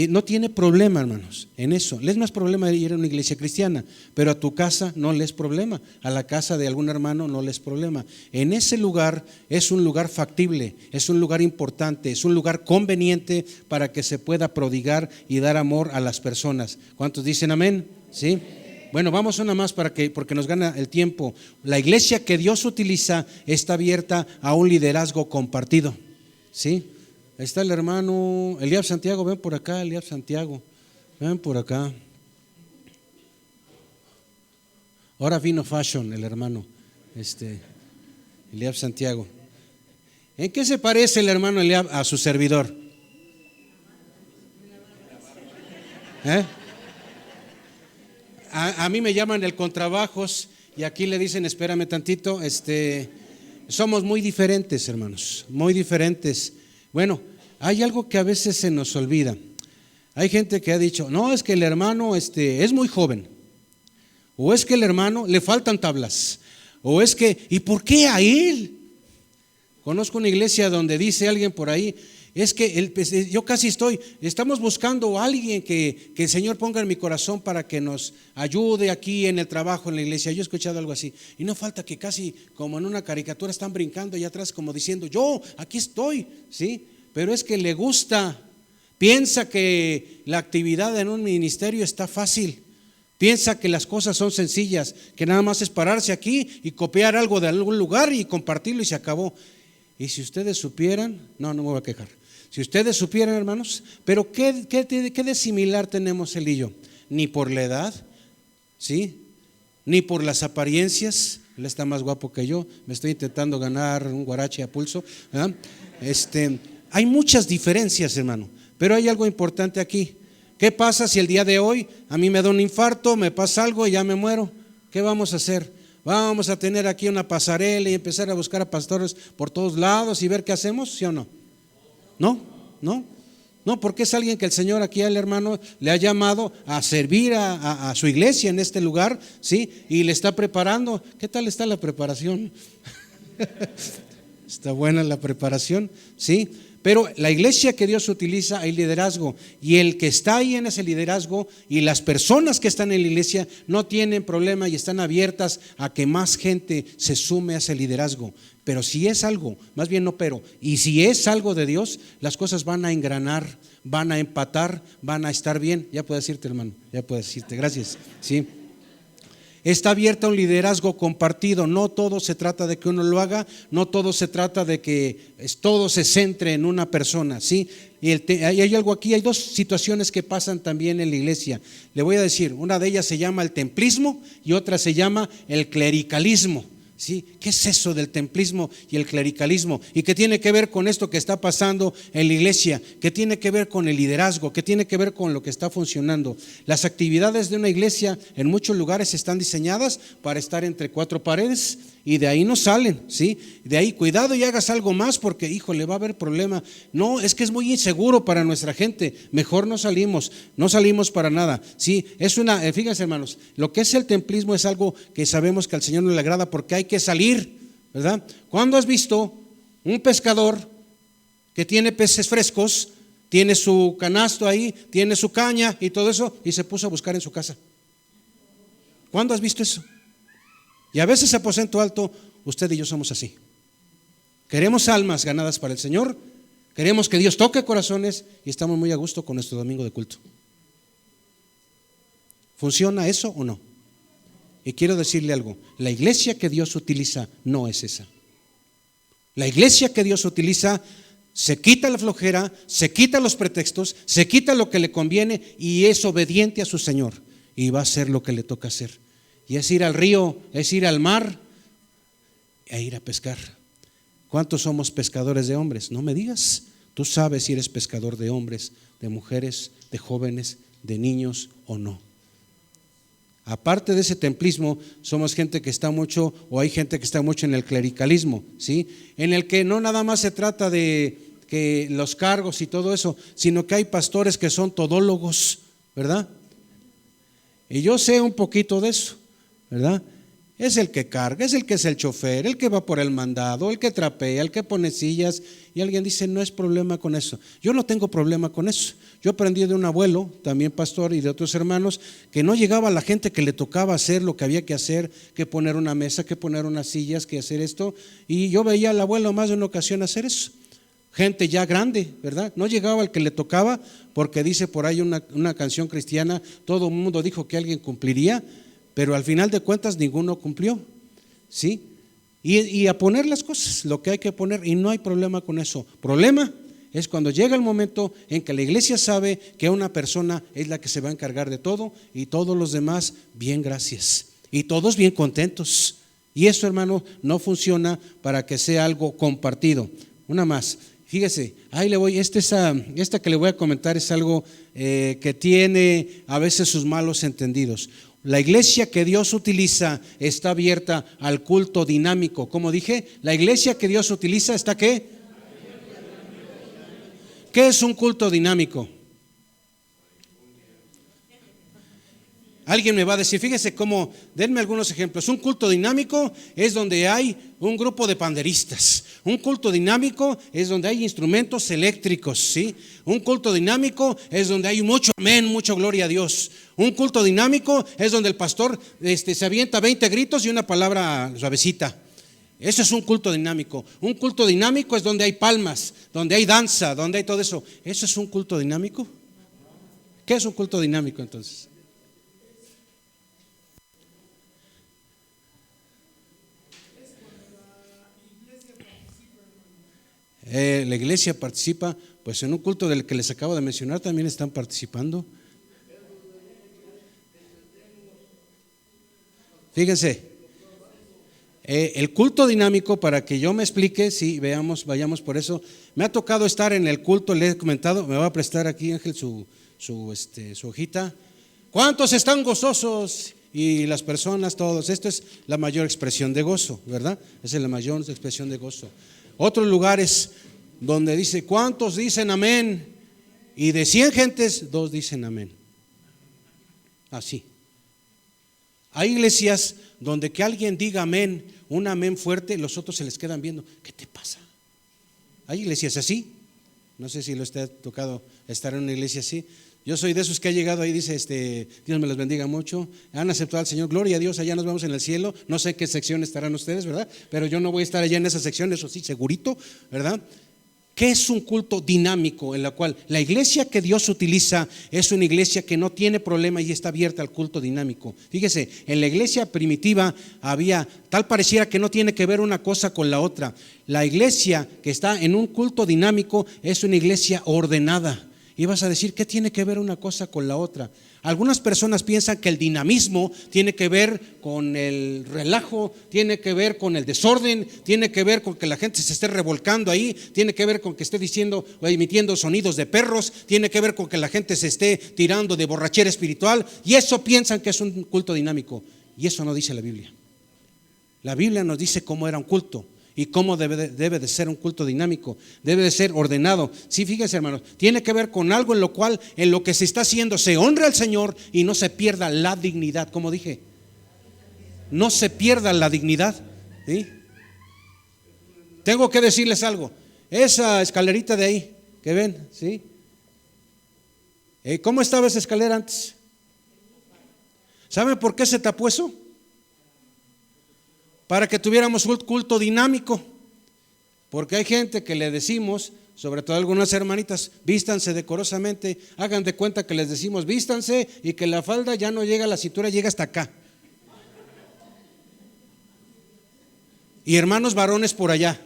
No tiene problema, hermanos, en eso. Les más problema de ir a una iglesia cristiana, pero a tu casa no les problema, a la casa de algún hermano no les problema. En ese lugar es un lugar factible, es un lugar importante, es un lugar conveniente para que se pueda prodigar y dar amor a las personas. ¿Cuántos dicen amén? ¿Sí? Bueno, vamos una más porque nos gana el tiempo. La iglesia que Dios utiliza está abierta a un liderazgo compartido, ¿sí? Ahí está el hermano Eliab Santiago, ven por acá, Eliab Santiago, ven por acá. Ahora vino fashion el hermano, Eliab Santiago. ¿En qué se parece el hermano Eliab a su servidor? A mí me llaman el contrabajos y aquí le dicen espérame tantito, somos muy diferentes, hermanos, muy diferentes. Bueno, hay algo que a veces se nos olvida. Hay gente que ha dicho, no, es que el hermano es muy joven, o es que el hermano le faltan tablas, o es que, ¿y por qué a él? Conozco una iglesia donde dice alguien por ahí, es que yo casi estamos buscando a alguien que el Señor ponga en mi corazón para que nos ayude aquí en el trabajo en la iglesia. Yo he escuchado algo así y no falta que casi como en una caricatura están brincando allá atrás como diciendo yo aquí estoy, ¿sí? Pero es que le gusta, piensa que la actividad en un ministerio está fácil, piensa que las cosas son sencillas, que nada más es pararse aquí y copiar algo de algún lugar y compartirlo y se acabó. Y si ustedes supieran, no me voy a quejar. Si ustedes supieran, hermanos, pero ¿qué de similar tenemos él y yo? Ni por la edad, ¿sí? Ni por las apariencias. Él está más guapo que yo, me estoy intentando ganar un guarache a pulso, ¿verdad? Hay muchas diferencias, hermano, pero hay algo importante aquí. ¿Qué pasa si el día de hoy a mí me da un infarto, me pasa algo y ya me muero? ¿Qué vamos a hacer? Vamos a tener aquí una pasarela y empezar a buscar a pastores por todos lados y ver qué hacemos, ¿sí o no? No, porque es alguien que el Señor aquí al hermano le ha llamado a servir a su iglesia en este lugar, ¿sí? Y le está preparando. ¿Qué tal está la preparación? Está buena la preparación, ¿sí? Pero la iglesia que Dios utiliza, hay liderazgo, y el que está ahí en ese liderazgo y las personas que están en la iglesia no tienen problema y están abiertas a que más gente se sume a ese liderazgo. Pero si es algo, más bien no pero, y si es algo de Dios, las cosas van a engranar, van a empatar, van a estar bien. Ya puedes decirte, hermano, ya puedes decirte, gracias. Sí. Está abierta a un liderazgo compartido. No todo se trata de que uno lo haga, no todo se trata de que todo se centre en una persona, ¿sí? Y hay algo aquí, hay dos situaciones que pasan también en la iglesia. Le voy a decir, una de ellas se llama el templismo y otra se llama el clericalismo. ¿Sí? ¿Qué es eso del templismo y el clericalismo? ¿Y qué tiene que ver con esto que está pasando en la iglesia? ¿Qué tiene que ver con el liderazgo? ¿Qué tiene que ver con lo que está funcionando? Las actividades de una iglesia en muchos lugares están diseñadas para estar entre cuatro paredes y de ahí no salen, ¿sí? De ahí cuidado y hagas algo más porque, híjole, va a haber problema. No, es que es muy inseguro para nuestra gente. Mejor no salimos para nada, ¿sí? Es fíjense, hermanos, lo que es el templismo es algo que sabemos que al Señor no le agrada porque hay que salir, ¿verdad? ¿Cuándo has visto un pescador que tiene peces frescos, tiene su canasto ahí, tiene su caña y todo eso y se puso a buscar en su casa? ¿Cuándo has visto eso? Y a veces, aposento alto, usted y yo somos así. Queremos almas ganadas para el Señor, queremos que Dios toque corazones y estamos muy a gusto con nuestro domingo de culto. ¿Funciona eso o no? Y quiero decirle algo, la iglesia que Dios utiliza no es esa. La iglesia que Dios utiliza se quita la flojera, se quita los pretextos, se quita lo que le conviene y es obediente a su Señor y va a hacer lo que le toca hacer. Y es ir al río, es ir al mar e ir a pescar. ¿Cuántos somos pescadores de hombres? No me digas, tú sabes si eres pescador de hombres, de mujeres, de jóvenes, de niños o no. Aparte de ese templismo, somos gente que está mucho, o hay gente que está mucho en el clericalismo, ¿sí? En el que no nada más se trata de que los cargos y todo eso, sino que hay pastores que son todólogos, ¿verdad? Y yo sé un poquito de eso, ¿verdad? Es el que carga, es el que es el chofer, el que va por el mandado, el que trapea, el que pone sillas. Y alguien dice, no es problema con eso. Yo no tengo problema con eso. Yo aprendí de un abuelo, también pastor, y de otros hermanos, que no llegaba la gente que le tocaba hacer lo que había que hacer, que poner una mesa, que poner unas sillas, que hacer esto. Y yo veía al abuelo más de una ocasión hacer eso. Gente ya grande, ¿verdad? No llegaba al que le tocaba, porque dice por ahí una canción cristiana, todo el mundo dijo que alguien cumpliría, pero al final de cuentas ninguno cumplió, ¿sí? Y a poner las cosas, lo que hay que poner, y no hay problema con eso. Problema es cuando llega el momento en que la iglesia sabe que una persona es la que se va a encargar de todo y todos los demás, bien, gracias. Y todos bien contentos. Y eso, hermano, no funciona para que sea algo compartido. Una más. Fíjese, ahí le voy, esta que le voy a comentar es algo que tiene a veces sus malos entendidos. La iglesia que Dios utiliza está abierta al culto dinámico. Como dije, la iglesia que Dios utiliza está ¿qué? ¿Qué es un culto dinámico? Alguien me va a decir, fíjese cómo, denme algunos ejemplos. Un culto dinámico es donde hay un grupo de panderistas. Un culto dinámico es donde hay instrumentos eléctricos, ¿sí? Un culto dinámico es donde hay mucho amén, mucha gloria a Dios. Un culto dinámico es donde el pastor se avienta 20 gritos y una palabra suavecita. Eso es un culto dinámico. Un culto dinámico es donde hay palmas, donde hay danza, donde hay todo eso. ¿Eso es un culto dinámico? ¿Qué es un culto dinámico entonces? La iglesia participa, pues en un culto del que les acabo de mencionar también están participando. Fíjense, el culto dinámico, para que yo me explique, sí, vayamos por eso. Me ha tocado estar en el culto, le he comentado, me va a prestar aquí Ángel su hojita. ¿Cuántos están gozosos? Y las personas, todos, esto es la mayor expresión de gozo, ¿verdad? Esa es la mayor expresión de gozo. Otros lugares donde dice, ¿cuántos dicen amén? Y de 100 gentes, 2 dicen amén. Así. Hay iglesias donde que alguien diga amén, un amén fuerte, los otros se les quedan viendo. ¿Qué te pasa? Hay iglesias así. No sé si lo está tocado estar en una iglesia así. Yo soy de esos que ha llegado ahí, dice, Dios me los bendiga mucho. Han aceptado al Señor, gloria a Dios, allá nos vemos en el cielo. No sé en qué sección estarán ustedes, ¿verdad? Pero yo no voy a estar allá en esa sección, eso sí, segurito, ¿verdad? ¿Qué es un culto dinámico en la cual la iglesia que Dios utiliza es una iglesia que no tiene problema y está abierta al culto dinámico? Fíjese, en la iglesia primitiva había, tal pareciera que no tiene que ver una cosa con la otra. La iglesia que está en un culto dinámico es una iglesia ordenada. Y vas a decir, ¿qué tiene que ver una cosa con la otra? Algunas personas piensan que el dinamismo tiene que ver con el relajo, tiene que ver con el desorden, tiene que ver con que la gente se esté revolcando ahí, tiene que ver con que esté diciendo o emitiendo sonidos de perros, tiene que ver con que la gente se esté tirando de borrachera espiritual, y eso piensan que es un culto dinámico, y eso no dice la Biblia. La Biblia nos dice cómo era un culto y cómo debe de ser un culto dinámico, debe de ser ordenado. Sí, fíjense, hermanos, tiene que ver con algo en lo cual, en lo que se está haciendo, se honra al Señor y no se pierda la dignidad. Como dije, no se pierda la dignidad, ¿sí? Tengo que decirles algo. Esa escalerita de ahí que ven, ¿sí? ¿Cómo estaba esa escalera antes? ¿Saben por qué se tapó eso? Para que tuviéramos un culto dinámico, porque hay gente que le decimos, sobre todo algunas hermanitas, vístanse decorosamente, hagan de cuenta que les decimos vístanse y que la falda ya no llega a la cintura, llega hasta acá. Y hermanos varones por allá,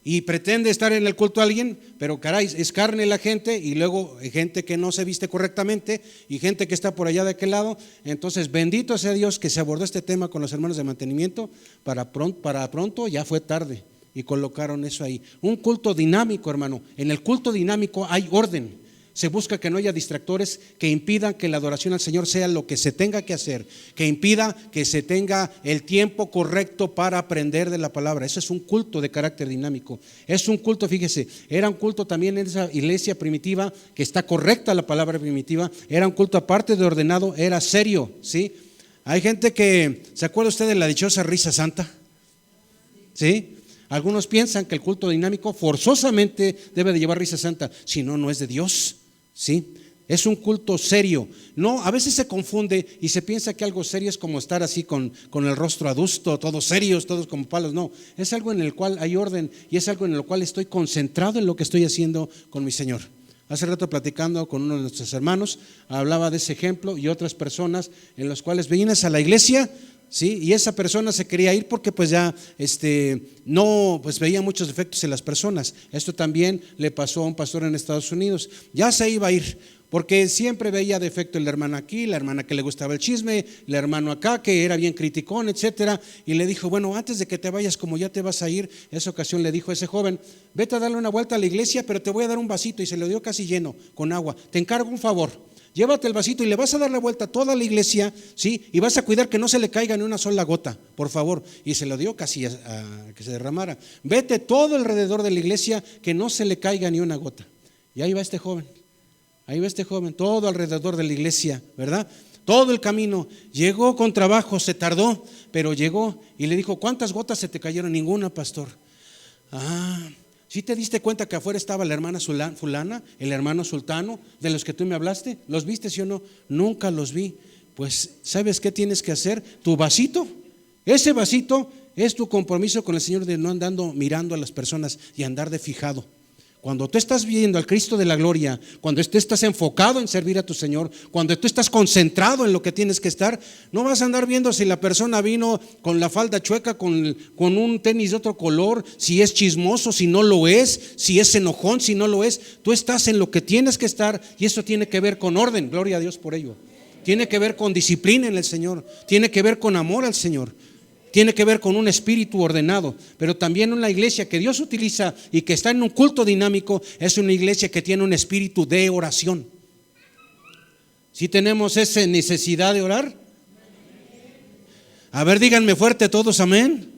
y pretende estar en el culto a alguien, pero caray, es carne la gente, y luego hay gente que no se viste correctamente y gente que está por allá de aquel lado. Entonces bendito sea Dios que se abordó este tema con los hermanos de mantenimiento. Para pronto ya fue tarde y colocaron eso ahí. Un culto dinámico, hermano. En el culto dinámico hay orden. Se busca que no haya distractores que impidan que la adoración al Señor sea lo que se tenga que hacer, que impida que se tenga el tiempo correcto para aprender de la palabra. Eso es un culto de carácter dinámico. Es un culto, fíjese, era un culto también en esa iglesia primitiva, que está correcta la palabra primitiva, era un culto aparte de ordenado, era serio, ¿sí? Hay gente que, ¿se acuerda usted de la dichosa risa santa? ¿Sí? Algunos piensan que el culto dinámico forzosamente debe de llevar risa santa, si no, no es de Dios. ¿Sí? Es un culto serio. No, a veces se confunde y se piensa que algo serio es como estar así con el rostro adusto, todos serios, todos como palos. No, es algo en el cual hay orden y es algo en el cual estoy concentrado en lo que estoy haciendo con mi Señor. Hace rato platicando con uno de nuestros hermanos, hablaba de ese ejemplo y otras personas en los cuales vienes a la iglesia, ¿sí? Y esa persona se quería ir porque pues ya no, pues veía muchos defectos en las personas. Esto también le pasó a un pastor en Estados Unidos. Ya se iba a ir porque siempre veía defecto en la hermana aquí, la hermana que le gustaba el chisme, el hermano acá que era bien criticón, etcétera. Y le dijo, bueno, antes de que te vayas, como ya te vas a ir, esa ocasión le dijo a ese joven, vete a darle una vuelta a la iglesia, pero te voy a dar un vasito. Y se lo dio casi lleno con agua. Te encargo un favor. Llévate el vasito y le vas a dar la vuelta a toda la iglesia, ¿sí? Y vas a cuidar que no se le caiga ni una sola gota, por favor. Y se lo dio casi a que se derramara. Vete todo alrededor de la iglesia, que no se le caiga ni una gota. Y ahí va este joven, todo alrededor de la iglesia, ¿verdad? Todo el camino. Llegó con trabajo, se tardó, pero llegó y le dijo, ¿cuántas gotas se te cayeron? Ninguna, pastor. ¿Sí te diste cuenta que afuera estaba la hermana fulana, el hermano sultano, de los que tú me hablaste? ¿Los viste, sí o no? Nunca los vi. Pues, ¿sabes qué tienes que hacer? Tu vasito, ese vasito es tu compromiso con el Señor de no andando mirando a las personas y andar de fijado. Cuando tú estás viendo al Cristo de la gloria, cuando tú estás enfocado en servir a tu Señor, cuando tú estás concentrado en lo que tienes que estar, no vas a andar viendo si la persona vino con la falda chueca, con un tenis de otro color, si es chismoso, si no lo es, si es enojón, si no lo es. Tú estás en lo que tienes que estar y eso tiene que ver con orden, gloria a Dios por ello. Tiene que ver con disciplina en el Señor, tiene que ver con amor al Señor. Tiene que ver con un espíritu ordenado, pero también una iglesia que Dios utiliza y que está en un culto dinámico es una iglesia que tiene un espíritu de oración. ¿Sí tenemos esa necesidad de orar? A ver, díganme fuerte todos, amén.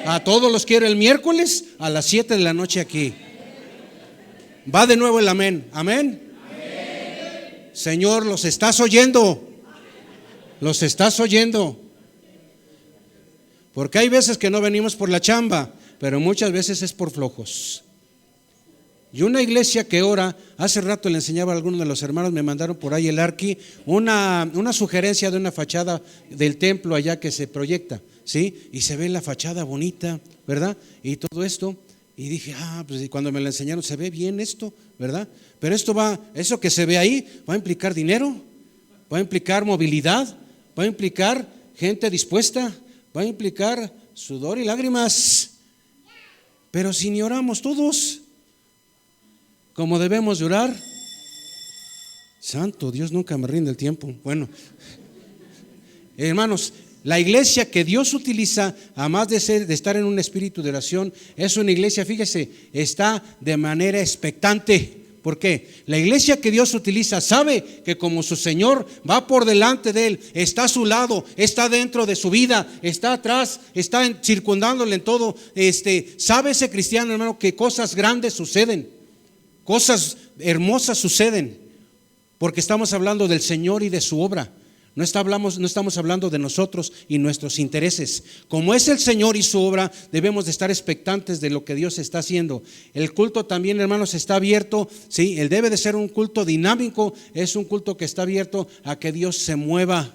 A todos los quiero el miércoles a las 7 de la noche aquí. Va de nuevo el amén, amén. Señor, los estás oyendo, los estás oyendo. Porque hay veces que no venimos por la chamba, pero muchas veces es por flojos. Y una iglesia que ora, hace rato le enseñaba a algunos de los hermanos, me mandaron por ahí el arqui, una sugerencia de una fachada del templo allá que se proyecta, ¿sí? Y se ve la fachada bonita, ¿verdad? Y todo esto, y dije, pues cuando me lo enseñaron, se ve bien esto, ¿verdad? Pero eso que se ve ahí va a implicar dinero, va a implicar movilidad, va a implicar gente dispuesta, va a implicar sudor y lágrimas. Pero si ni oramos todos como debemos de orar, santo Dios, nunca me rinde el tiempo. Bueno, hermanos, la iglesia que Dios utiliza, además de estar en un espíritu de oración, es una iglesia, fíjese, está de manera expectante. ¿Por qué? La iglesia que Dios utiliza sabe que como su Señor va por delante de él, está a su lado, está dentro de su vida, está atrás, está circundándole en todo. Sabe ese cristiano, hermano, que cosas grandes suceden, cosas hermosas suceden, porque estamos hablando del Señor y de su obra. No estamos hablando de nosotros y nuestros intereses. Como es el Señor y su obra, debemos de estar expectantes de lo que Dios está haciendo. El culto también, hermanos, está abierto. Sí, él debe de ser un culto dinámico. Es un culto que está abierto a que Dios se mueva,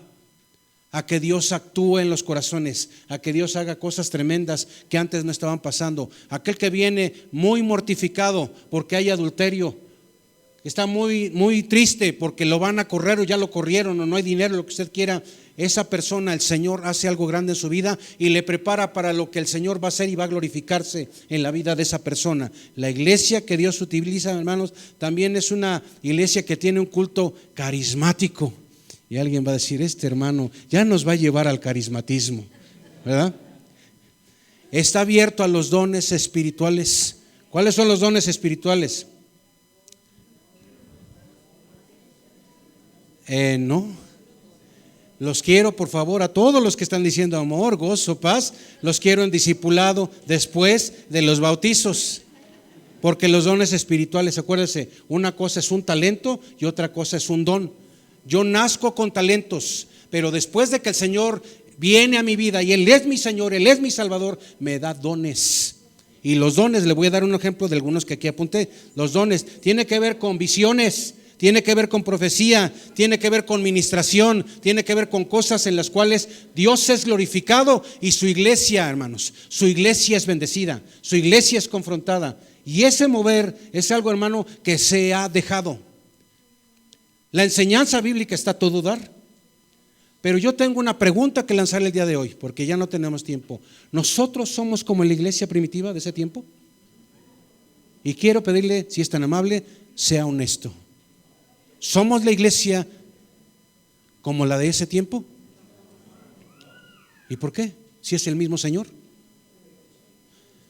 a que Dios actúe en los corazones, a que Dios haga cosas tremendas que antes no estaban pasando. Aquel que viene muy mortificado porque hay adulterio, está muy, muy triste porque lo van a correr o ya lo corrieron o no hay dinero, lo que usted quiera, esa persona, el Señor hace algo grande en su vida y le prepara para lo que el Señor va a hacer y va a glorificarse en la vida de esa persona. La iglesia que Dios utiliza, hermanos, también es una iglesia que tiene un culto carismático. Y alguien va a decir, este hermano ya nos va a llevar al carismatismo, ¿verdad? Está abierto a los dones espirituales. ¿Cuáles son los dones espirituales? No. Los quiero, por favor, a todos los que están diciendo amor, gozo, paz, los quiero en discipulado después de los bautizos. Porque los dones espirituales, acuérdense, una cosa es un talento y otra cosa es un don. Yo nazco con talentos, pero después de que el Señor viene a mi vida y Él es mi Señor, Él es mi Salvador, me da dones. Y los dones, le voy a dar un ejemplo de algunos que aquí apunté. Los dones tienen que ver con visiones, tiene que ver con profecía, tiene que ver con ministración, tiene que ver con cosas en las cuales Dios es glorificado y su iglesia, hermanos, su iglesia es bendecida, su iglesia es confrontada. Y ese mover es algo, hermano, que se ha dejado. La enseñanza bíblica está a todo dar. Pero yo tengo una pregunta que lanzarle el día de hoy, porque ya no tenemos tiempo. ¿Nosotros somos como la iglesia primitiva de ese tiempo? Y quiero pedirle, si es tan amable, sea honesto. ¿Somos la iglesia como la de ese tiempo? ¿Y por qué? Si es el mismo Señor.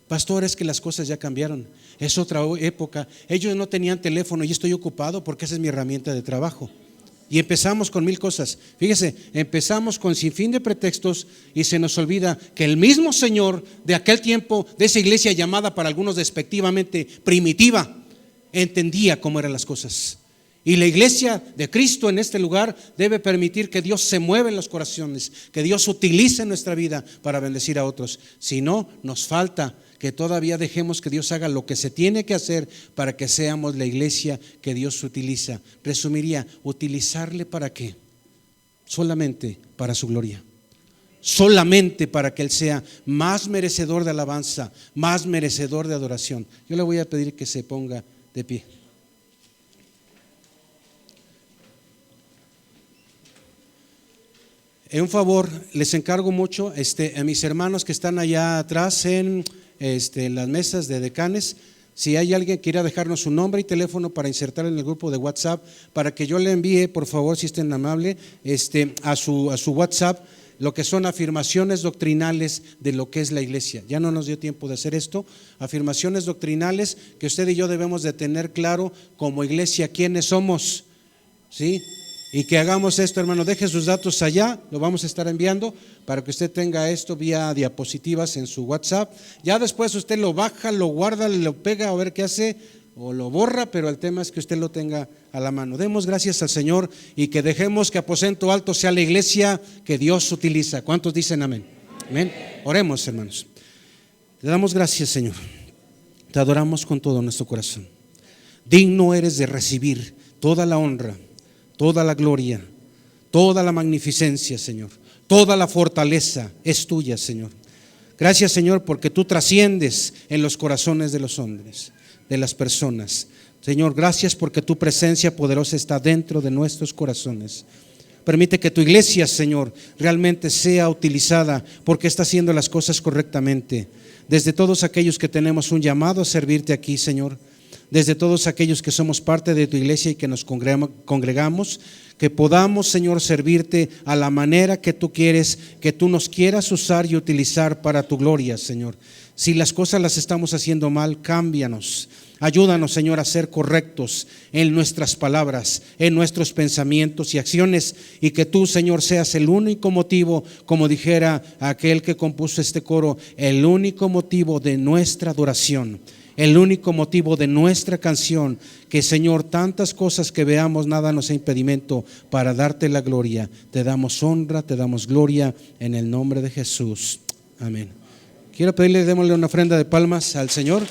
Pastor, es que las cosas ya cambiaron, es otra época. Ellos no tenían teléfono y estoy ocupado porque esa es mi herramienta de trabajo. Y empezamos con 1000 cosas. Fíjese, empezamos con sin fin de pretextos y se nos olvida que el mismo Señor de aquel tiempo, de esa iglesia llamada para algunos despectivamente primitiva, entendía cómo eran las cosas. Y la iglesia de Cristo en este lugar debe permitir que Dios se mueva en los corazones, que Dios utilice nuestra vida para bendecir a otros. Si no, nos falta que todavía dejemos que Dios haga lo que se tiene que hacer para que seamos la iglesia que Dios utiliza. Resumiría, ¿utilizarle para qué? Solamente para su gloria. Solamente para que Él sea más merecedor de alabanza, más merecedor de adoración. Yo le voy a pedir que se ponga de pie. Un favor, les encargo mucho a mis hermanos que están allá atrás en las mesas de decanes. Si hay alguien que quiera dejarnos su nombre y teléfono para insertar en el grupo de WhatsApp, para que yo le envíe, por favor, si es tan amable, a su WhatsApp, lo que son afirmaciones doctrinales de lo que es la iglesia. Ya no nos dio tiempo de hacer esto. Afirmaciones doctrinales que usted y yo debemos de tener claro como iglesia quiénes somos, ¿sí? Y que hagamos esto, hermano, deje sus datos allá, lo vamos a estar enviando para que usted tenga esto vía diapositivas en su WhatsApp. Ya después usted lo baja, lo guarda, lo pega a ver qué hace o lo borra, pero el tema es que usted lo tenga a la mano. Demos gracias al Señor y que dejemos que Aposento Alto sea la iglesia que Dios utiliza. ¿Cuántos dicen amén? Amén. Oremos, hermanos. Te damos gracias, Señor. Te adoramos con todo nuestro corazón. Digno eres de recibir toda la honra, toda la gloria, toda la magnificencia, Señor. Toda la fortaleza es tuya, Señor. Gracias, Señor, porque tú trasciendes en los corazones de los hombres, de las personas. Señor, gracias porque tu presencia poderosa está dentro de nuestros corazones. Permite que tu iglesia, Señor, realmente sea utilizada porque está haciendo las cosas correctamente. Desde todos aquellos que tenemos un llamado a servirte aquí, Señor, desde todos aquellos que somos parte de tu iglesia y que nos congregamos, que podamos, Señor, servirte a la manera que tú quieres, que tú nos quieras usar y utilizar para tu gloria, Señor. Si las cosas las estamos haciendo mal, cámbianos. Ayúdanos, Señor, a ser correctos en nuestras palabras, en nuestros pensamientos y acciones, y que tú, Señor, seas el único motivo, como dijera aquel que compuso este coro, el único motivo de nuestra adoración, el único motivo de nuestra canción. Que, Señor, tantas cosas que veamos, nada nos sea impedimento para darte la gloria. Te damos honra, te damos gloria en el nombre de Jesús. Amén. Quiero pedirle, démosle una ofrenda de palmas al Señor.